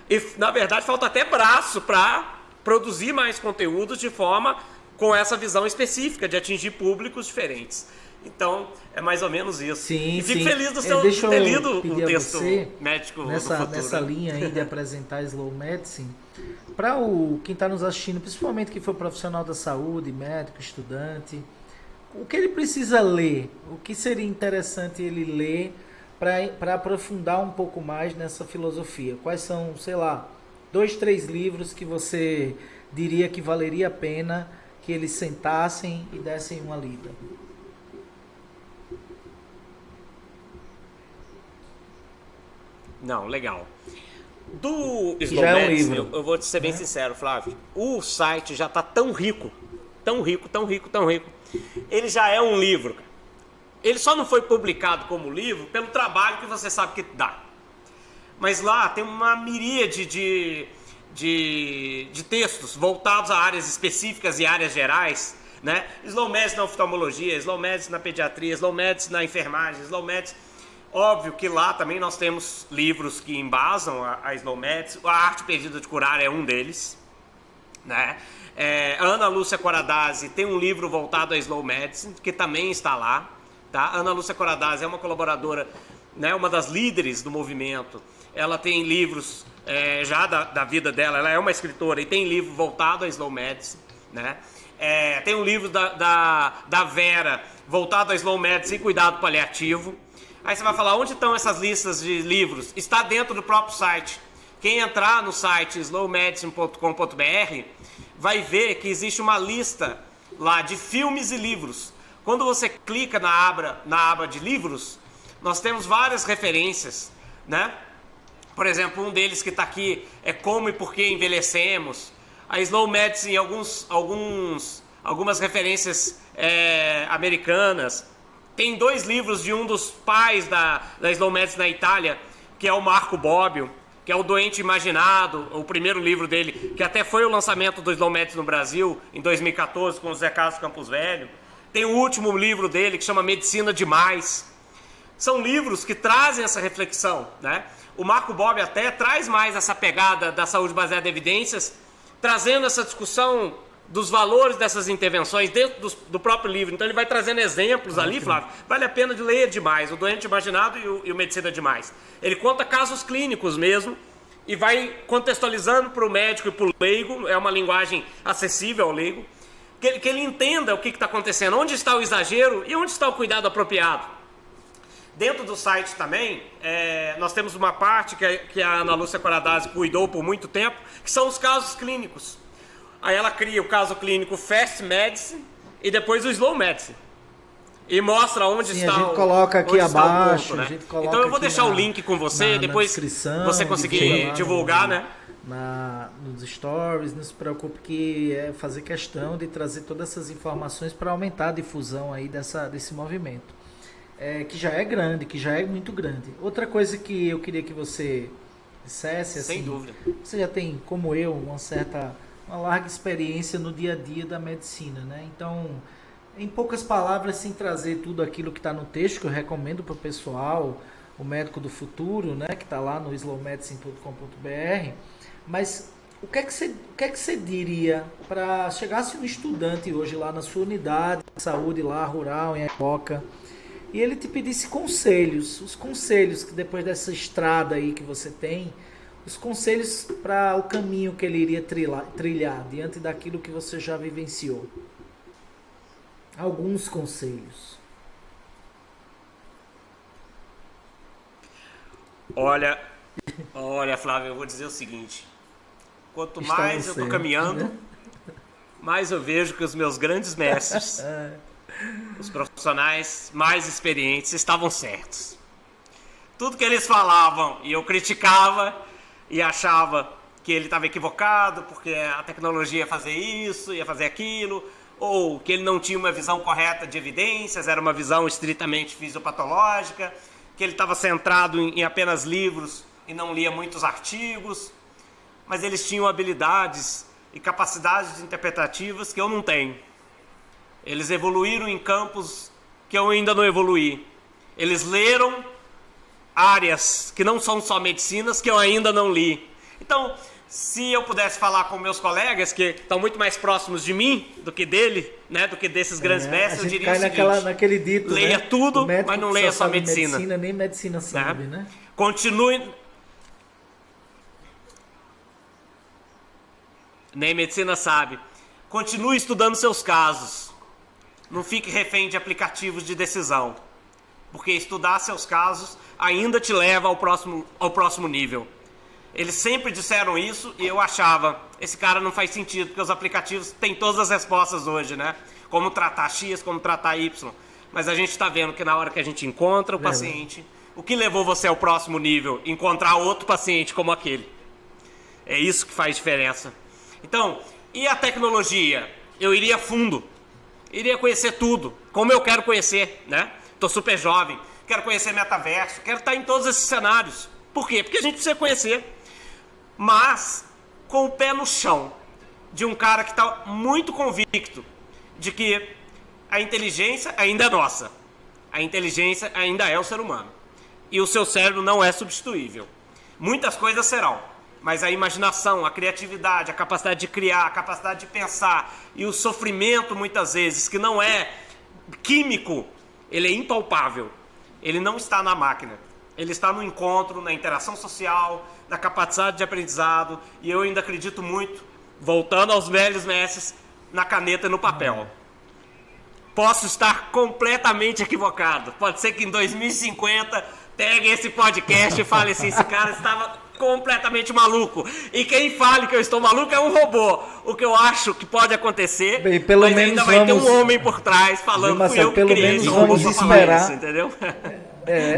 [SPEAKER 2] E na verdade falta até braço para produzir mais conteúdos de forma com essa visão específica de atingir públicos diferentes. Então, é mais ou menos isso.
[SPEAKER 3] Sim,
[SPEAKER 2] e fico
[SPEAKER 3] sim.
[SPEAKER 2] feliz de ter lido um texto médico
[SPEAKER 3] nessa linha aí de apresentar Slow Medicine. Para quem está nos assistindo, principalmente quem for profissional da saúde, médico, estudante, o que ele precisa ler? O que seria interessante ele ler para aprofundar um pouco mais nessa filosofia? Quais são, sei lá, 2, 3 livros que você diria que valeria a pena que eles sentassem e dessem uma lida?
[SPEAKER 2] Não, legal. Do Slow
[SPEAKER 3] já é um
[SPEAKER 2] Medicine,
[SPEAKER 3] livro,
[SPEAKER 2] eu vou te ser bem sincero, Flávio. O site já está tão rico, tão rico, tão rico, tão rico. Ele já é um livro, cara. Ele só não foi publicado como livro pelo trabalho que você sabe que dá. Mas lá tem uma miríade de textos voltados a áreas específicas e áreas gerais, né? Slow Medicine na oftalmologia, Slow Medicine na pediatria, Slow Medicine na enfermagem, Slow Medicine... Óbvio que lá também nós temos livros que embasam a Slow Medicine. A Arte Perdida de Curar é um deles, né? A Ana Lúcia Coradazzi tem um livro voltado à Slow Medicine, que também está lá, tá? A Ana Lúcia Coradazzi é uma colaboradora, né, uma das líderes do movimento. Ela tem livros já da vida dela, ela é uma escritora e tem livro voltado à Slow Medicine, né? Tem um livro da Vera voltado à Slow Medicine e cuidado paliativo. Aí você vai falar, onde estão essas listas de livros? Está dentro do próprio site. Quem entrar no site slowmedicine.com.br vai ver que existe uma lista lá de filmes e livros. Quando você clica na aba de livros, nós temos várias referências, né? Por exemplo, um deles que está aqui é Como e Por que Envelhecemos. A Slow Medicine, algumas referências americanas. Tem 2 livros de um dos pais da Slow Medicine na Itália, que é o Marco Bobbio, que é o Doente Imaginado, o primeiro livro dele, que até foi o lançamento do Slow Medicine no Brasil, em 2014, com o Zé Carlos Campos Velho. Tem o último livro dele, que chama Medicina Demais. São livros que trazem essa reflexão, né? O Marco Bobbio até traz mais essa pegada da saúde baseada em evidências, trazendo essa discussão dos valores dessas intervenções dentro do próprio livro. Então ele vai trazendo exemplos ali, Flávio. Vale a pena de ler demais, o Doente Imaginado e o Medicina Demais. Ele conta casos clínicos mesmo e vai contextualizando para o médico e para o leigo, é uma linguagem acessível ao leigo, que ele entenda o que está acontecendo, onde está o exagero e onde está o cuidado apropriado. Dentro do site também, nós temos uma parte que a Ana Lúcia Coradazzi cuidou por muito tempo, que são os casos clínicos. Aí ela cria o caso clínico Fast Medicine e depois o Slow Medicine. E mostra onde está o ponto. A gente coloca aqui abaixo. Né? Então eu vou deixar o link com você, depois você conseguir divulgar, né?
[SPEAKER 3] Nos stories, não se preocupe que é fazer questão de trazer todas essas informações para aumentar a difusão aí desse movimento. Que já é grande, que já é muito grande. Outra coisa que eu queria que você dissesse, assim,
[SPEAKER 2] sem dúvida.
[SPEAKER 3] Você já tem, como eu, uma larga experiência no dia a dia da medicina, né? Então, em poucas palavras, sem trazer tudo aquilo que está no texto, que eu recomendo para o pessoal, o Médico do Futuro, né? Que está lá no slowmedicine.com.br, mas o que é que você diria para chegasse um estudante hoje lá na sua unidade de saúde lá rural, em Aipoca, e ele te pedisse conselhos, os conselhos que depois dessa estrada aí que você tem, os conselhos para o caminho que ele iria trilhar diante daquilo que você já vivenciou. Alguns conselhos.
[SPEAKER 2] Olha, Flávio, eu vou dizer o seguinte. Quanto mais eu estou caminhando, mais eu vejo que os meus grandes mestres, os profissionais mais experientes, estavam certos. Tudo que eles falavam e eu criticava, e achava que ele estava equivocado porque a tecnologia ia fazer isso, ia fazer aquilo, ou que ele não tinha uma visão correta de evidências, era uma visão estritamente fisiopatológica, que ele estava centrado em apenas livros e não lia muitos artigos, mas eles tinham habilidades e capacidades interpretativas que eu não tenho. Eles evoluíram em campos que eu ainda não evoluí. Eles leram áreas que não são só medicinas que eu ainda não li. Então, se eu pudesse falar com meus colegas que estão muito mais próximos de mim do que dele, né, do que desses grandes mestres, eu diria o seguinte:
[SPEAKER 3] naquele dito,
[SPEAKER 2] leia tudo, mas não leia só medicina.
[SPEAKER 3] Nem medicina sabe, né?
[SPEAKER 2] Continue. Nem medicina sabe. Continue estudando seus casos. Não fique refém de aplicativos de decisão. Porque estudar seus casos ainda te leva ao próximo nível. Eles sempre disseram isso e eu achava, esse cara não faz sentido, porque os aplicativos têm todas as respostas hoje, né? Como tratar X, como tratar Y. Mas a gente está vendo que na hora que a gente encontra o paciente, o que levou você ao próximo nível? Encontrar outro paciente como aquele. É isso que faz diferença. Então, e a tecnologia? Eu iria fundo. Iria conhecer tudo, como eu quero conhecer, né? Tô super jovem, quero conhecer metaverso, quero estar em todos esses cenários. Por quê? Porque a gente precisa conhecer. Mas com o pé no chão, de um cara que está muito convicto de que a inteligência ainda é nossa. A inteligência ainda é o ser humano. E o seu cérebro não é substituível. Muitas coisas serão, mas a imaginação, a criatividade, a capacidade de criar, a capacidade de pensar e o sofrimento, muitas vezes, que não é químico, ele é impalpável. Ele não está na máquina. Ele está no encontro, na interação social, na capacidade de aprendizado, e eu ainda acredito muito, voltando aos velhos mestres, na caneta e no papel. Posso estar completamente equivocado. Pode ser que em 2050 pegue esse podcast e fale assim, esse cara estava completamente maluco. E quem fale que eu estou maluco é um robô. O que eu acho que pode acontecer,
[SPEAKER 3] bem, pelo
[SPEAKER 2] mas
[SPEAKER 3] menos
[SPEAKER 2] ainda vai ter um homem por trás falando que eu que criei esse robô para falar isso, entendeu?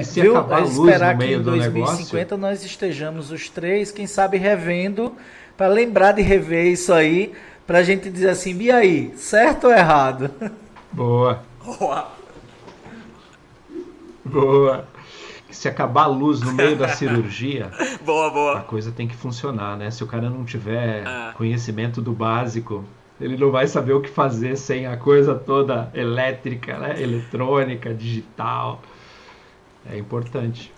[SPEAKER 1] Se acabar a luz
[SPEAKER 3] esperar
[SPEAKER 1] no
[SPEAKER 3] que
[SPEAKER 1] meio
[SPEAKER 3] em
[SPEAKER 1] do
[SPEAKER 3] 2050
[SPEAKER 1] negócio,
[SPEAKER 3] nós estejamos os três, quem sabe revendo, para lembrar de rever isso aí, para a gente dizer assim, e aí, certo ou errado?
[SPEAKER 1] boa. Boa. Se acabar a luz no meio da cirurgia,
[SPEAKER 2] Boa,
[SPEAKER 1] a
[SPEAKER 2] boa.
[SPEAKER 1] coisa tem que funcionar, né? Se o cara não tiver conhecimento do básico, ele não vai saber o que fazer sem a coisa toda elétrica, né? Eletrônica, digital. É importante.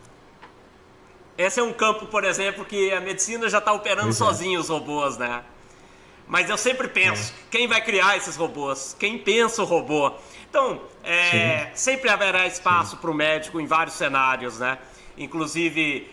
[SPEAKER 2] Esse é um campo, por exemplo, que a medicina já está operando
[SPEAKER 1] Pois é.
[SPEAKER 2] sozinho os robôs, né? Mas eu sempre penso, quem vai criar esses robôs? Quem pensa o robô? Então,
[SPEAKER 1] Sim.
[SPEAKER 2] sempre haverá espaço para o médico em vários cenários, né? Inclusive,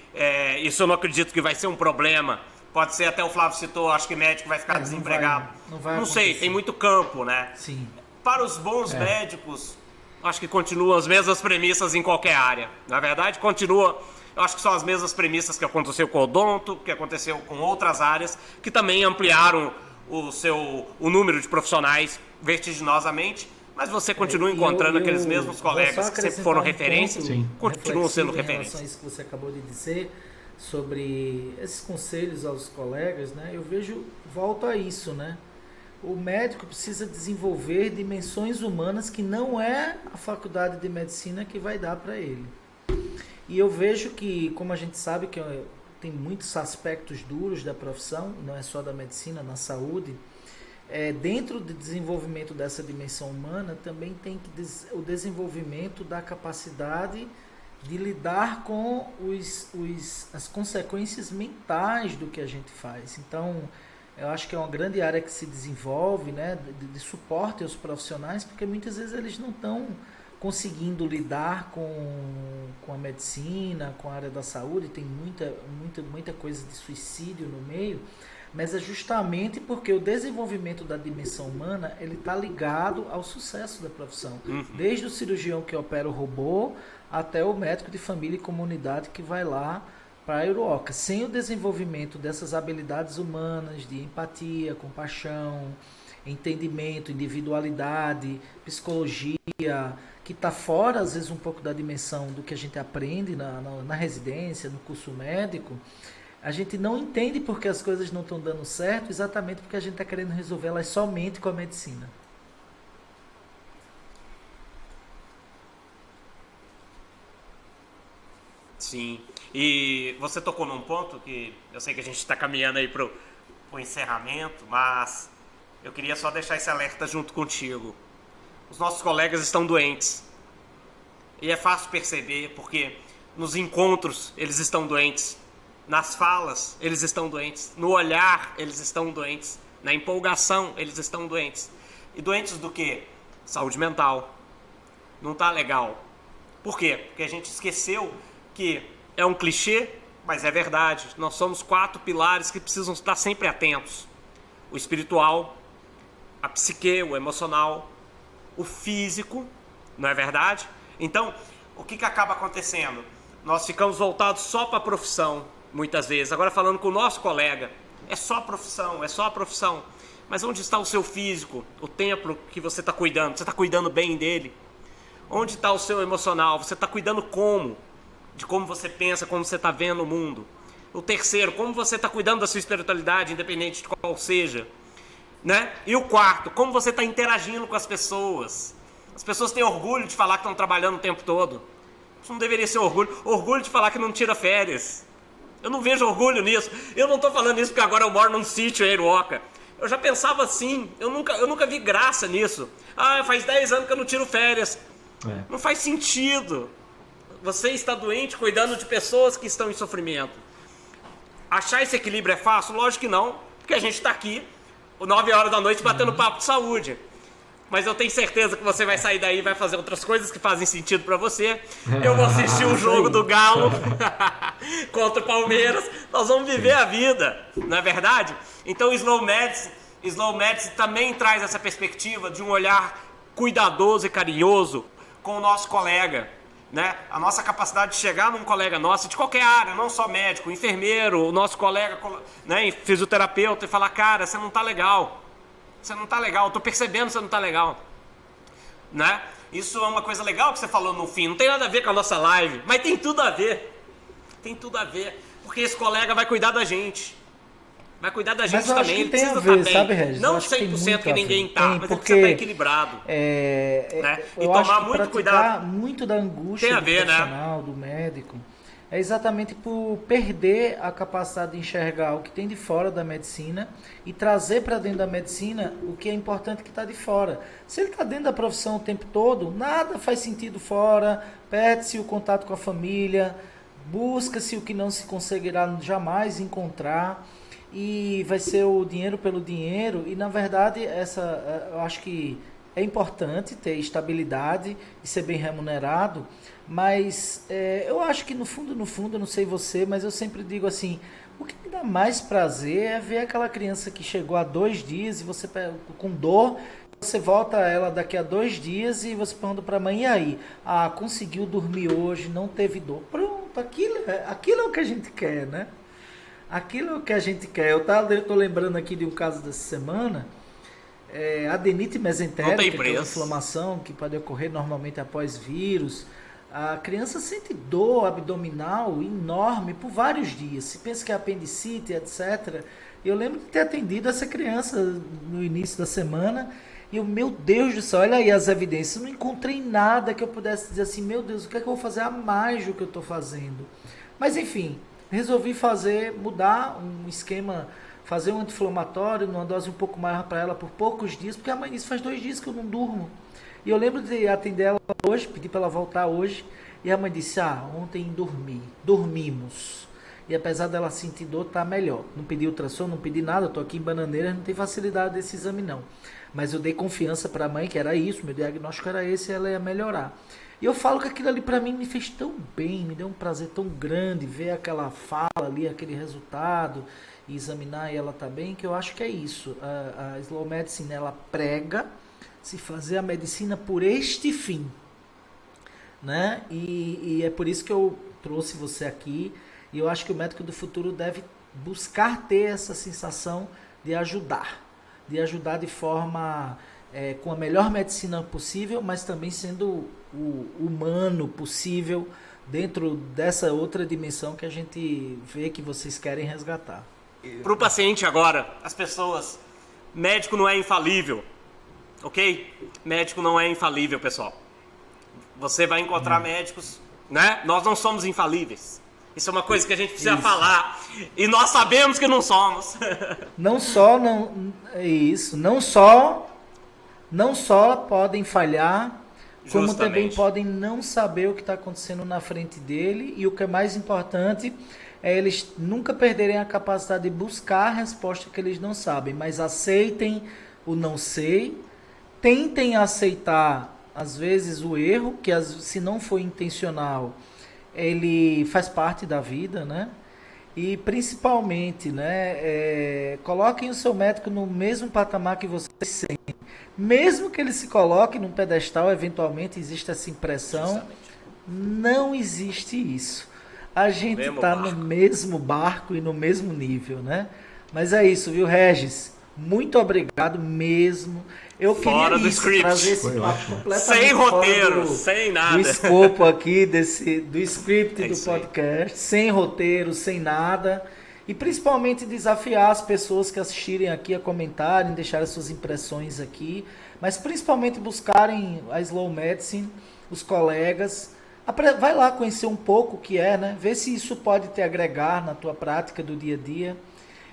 [SPEAKER 2] isso eu não acredito que vai ser um problema. Pode ser, até o Flávio citou, acho que médico vai ficar desempregado.
[SPEAKER 3] Não vai
[SPEAKER 2] Não sei,
[SPEAKER 3] acontecer.
[SPEAKER 2] tem muito campo, né?
[SPEAKER 3] Sim.
[SPEAKER 2] Para os bons médicos, acho que continuam as mesmas premissas em qualquer área. Na verdade, continua. Eu acho que são as mesmas premissas que aconteceu com o odonto, que aconteceu com outras áreas, que também ampliaram o número de profissionais vertiginosamente, mas você continua encontrando aqueles mesmos colegas que sempre foram referências, continuam sendo
[SPEAKER 3] em relação a
[SPEAKER 2] referências.
[SPEAKER 3] isso que você acabou de dizer sobre esses conselhos aos colegas, né? Eu vejo, volto a isso, né? O médico precisa desenvolver dimensões humanas que não é a faculdade de medicina que vai dar para ele. E eu vejo que, como a gente sabe que tem muitos aspectos duros da profissão, não é só da medicina, na saúde, dentro do desenvolvimento dessa dimensão humana também tem o desenvolvimento da capacidade de lidar com as consequências mentais do que a gente faz. Então, eu acho que é uma grande área que se desenvolve, né, de suporte aos profissionais, porque muitas vezes eles não estão conseguindo lidar com a medicina, com a área da saúde, tem muita coisa de suicídio no meio, mas é justamente porque o desenvolvimento da dimensão humana ele está ligado ao sucesso da profissão. Desde o cirurgião que opera o robô até o médico de família e comunidade que vai lá para a Eurooca. Sem o desenvolvimento dessas habilidades humanas de empatia, compaixão, entendimento, individualidade, psicologia, que está fora, às vezes, um pouco da dimensão do que a gente aprende na residência, no curso médico, a gente não entende porque as coisas não estão dando certo, exatamente porque a gente está querendo resolvê-las somente com a medicina.
[SPEAKER 2] Sim, e você tocou num ponto que eu sei que a gente está caminhando aí pro encerramento, mas eu queria só deixar esse alerta junto contigo. Os nossos colegas estão doentes. E é fácil perceber porque nos encontros eles estão doentes, nas falas eles estão doentes, no olhar eles estão doentes, na empolgação eles estão doentes. E doentes do quê? Saúde mental. Não tá legal. Por quê? Porque a gente esqueceu que é um clichê, mas é verdade. Nós somos 4 pilares que precisam estar sempre atentos. O espiritual, a psique, o emocional, o físico, não é verdade? Então, o que acaba acontecendo? Nós ficamos voltados só para a profissão, muitas vezes. Agora falando com o nosso colega, é só a profissão, é só a profissão. Mas onde está o seu físico, o templo que você está cuidando? Você está cuidando bem dele? Onde está o seu emocional? Você está cuidando como? De como você pensa, como você está vendo o mundo. O terceiro, como você está cuidando da sua espiritualidade, independente de qual seja. Né? E o quarto, como você está interagindo com as pessoas. As pessoas têm orgulho de falar que estão trabalhando o tempo todo. Isso não deveria ser orgulho. Orgulho de falar que não tira férias. Eu não vejo orgulho nisso. Eu não estou falando isso porque agora eu moro num sítio em Eurooca. Eu já pensava assim. Eu nunca vi graça nisso. Ah, faz 10 anos que eu não tiro férias. Não faz sentido. Você está doente cuidando de pessoas que estão em sofrimento. Achar esse equilíbrio é fácil? Lógico que não. Porque a gente está aqui 9 horas da noite batendo papo de saúde. Mas eu tenho certeza que você vai sair daí e vai fazer outras coisas que fazem sentido pra você. Eu vou assistir o jogo do Galo contra o Palmeiras. Nós vamos viver a vida, não é verdade? Então o Slow Medicine também traz essa perspectiva de um olhar cuidadoso e carinhoso com o nosso colega. Né? A nossa capacidade de chegar num colega nosso, de qualquer área, não só médico, enfermeiro, o nosso colega, né, fisioterapeuta, e falar, cara, você não tá legal. Você não tá legal, eu tô percebendo que você não tá legal. Né? Isso é uma coisa legal que você falou no fim. Não tem nada a ver com a nossa live, mas tem tudo a ver. Tem tudo a ver. Porque esse colega vai cuidar da gente. Vai cuidar da
[SPEAKER 3] Mas
[SPEAKER 2] gente
[SPEAKER 3] eu acho
[SPEAKER 2] também,
[SPEAKER 3] que
[SPEAKER 2] ele
[SPEAKER 3] tem
[SPEAKER 2] precisa
[SPEAKER 3] a ver,
[SPEAKER 2] estar bem.
[SPEAKER 3] sabe, Regis? Eu
[SPEAKER 2] Não
[SPEAKER 3] acho que tem
[SPEAKER 2] 100%
[SPEAKER 3] muito
[SPEAKER 2] que
[SPEAKER 3] a
[SPEAKER 2] ninguém
[SPEAKER 3] ver.
[SPEAKER 2] tá,
[SPEAKER 3] Tem,
[SPEAKER 2] mas ele
[SPEAKER 3] porque,
[SPEAKER 2] precisa estar equilibrado.
[SPEAKER 3] né?
[SPEAKER 2] E
[SPEAKER 3] Eu
[SPEAKER 2] tomar
[SPEAKER 3] acho que
[SPEAKER 2] muito
[SPEAKER 3] praticar
[SPEAKER 2] cuidado.
[SPEAKER 3] muito da angústia
[SPEAKER 2] Tem a
[SPEAKER 3] do
[SPEAKER 2] ver, né?
[SPEAKER 3] profissional, do médico, é exatamente por perder a capacidade de enxergar o que tem de fora da medicina e trazer para dentro da medicina o que é importante que está de fora. Se ele está dentro da profissão o tempo todo, nada faz sentido fora, perde-se o contato com a família, busca-se o que não se conseguirá jamais encontrar e vai ser o dinheiro pelo dinheiro e, na verdade, eu acho que é importante ter estabilidade e ser bem remunerado, mas eu acho que no fundo, eu não sei você, mas eu sempre digo assim, o que me dá mais prazer é ver aquela criança que chegou há 2 dias e você com dor, você volta a ela daqui a 2 dias e você pergunta para a mãe, e aí? Ah, conseguiu dormir hoje, não teve dor. Pronto, aquilo é o que a gente quer, né? Aquilo é o que a gente quer. Eu tô lembrando aqui de um caso dessa semana, adenite mesentérica, que é uma inflamação que pode ocorrer normalmente após vírus. A criança sente dor abdominal enorme por vários dias. Se pensa que é apendicite, etc. Eu lembro de ter atendido essa criança no início da semana e meu Deus do céu, olha aí as evidências. Eu não encontrei nada que eu pudesse dizer assim, meu Deus, o que é que eu vou fazer a mais do que eu estou fazendo? Mas enfim, resolvi mudar um esquema, fazer um anti-inflamatório numa dose um pouco maior para ela por poucos dias, porque a mãe disse, faz 2 dias que eu não durmo. E eu lembro de atender ela hoje, pedi para ela voltar hoje, e a mãe disse, ontem dormimos. E apesar dela sentir dor, tá melhor. Não pedi ultrassom, não pedi nada, eu tô aqui em Bananeiras, não tem facilidade desse exame não. Mas eu dei confiança para a mãe, que era isso, meu diagnóstico era esse, ela ia melhorar. E eu falo que aquilo ali para mim me fez tão bem, me deu um prazer tão grande ver aquela fala ali, aquele resultado, e examinar e ela tá bem, que eu acho que é isso. A Slow Medicine, ela prega se fazer a medicina por este fim, né? E é por isso que eu trouxe você aqui, e eu acho que o médico do futuro deve buscar ter essa sensação de ajudar de forma com a melhor medicina possível, mas também sendo o humano possível dentro dessa outra dimensão que a gente vê que vocês querem resgatar.
[SPEAKER 2] Para o paciente agora, as pessoas, médico não é infalível, ok? Médico não é infalível, pessoal. Você vai encontrar médicos, né? Nós não somos infalíveis. Isso é uma coisa que a gente precisa falar. E nós sabemos que não somos.
[SPEAKER 3] Não só podem falhar, como também podem não saber o que está acontecendo na frente dele. E o que é mais importante é eles nunca perderem a capacidade de buscar a resposta que eles não sabem, mas aceitem o não sei, tentem aceitar às vezes o erro, que se não for intencional, ele faz parte da vida, né? E principalmente, né, coloquem o seu médico no mesmo patamar que vocês sentem. Mesmo que ele se coloque num pedestal, eventualmente existe essa impressão, justamente. Não existe isso. A gente está no mesmo barco e no mesmo nível, né? Mas é isso, viu, Regis? Muito obrigado mesmo. Eu
[SPEAKER 2] fora
[SPEAKER 3] queria trazer esse papo completamente sem
[SPEAKER 2] roteiro, sem nada.
[SPEAKER 3] Do escopo aqui, do script do podcast, sem roteiro, sem nada. E principalmente desafiar as pessoas que assistirem aqui a comentarem, deixarem suas impressões aqui. Mas principalmente buscarem a Slow Medicine, os colegas. Vai lá conhecer um pouco o que é, né? Ver se isso pode te agregar na tua prática do dia a dia.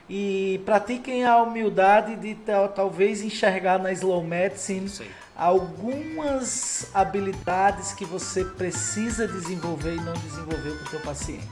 [SPEAKER 3] E pratiquem a humildade de talvez enxergar na Slow Medicine algumas habilidades que você precisa desenvolver e não desenvolveu com o teu paciente.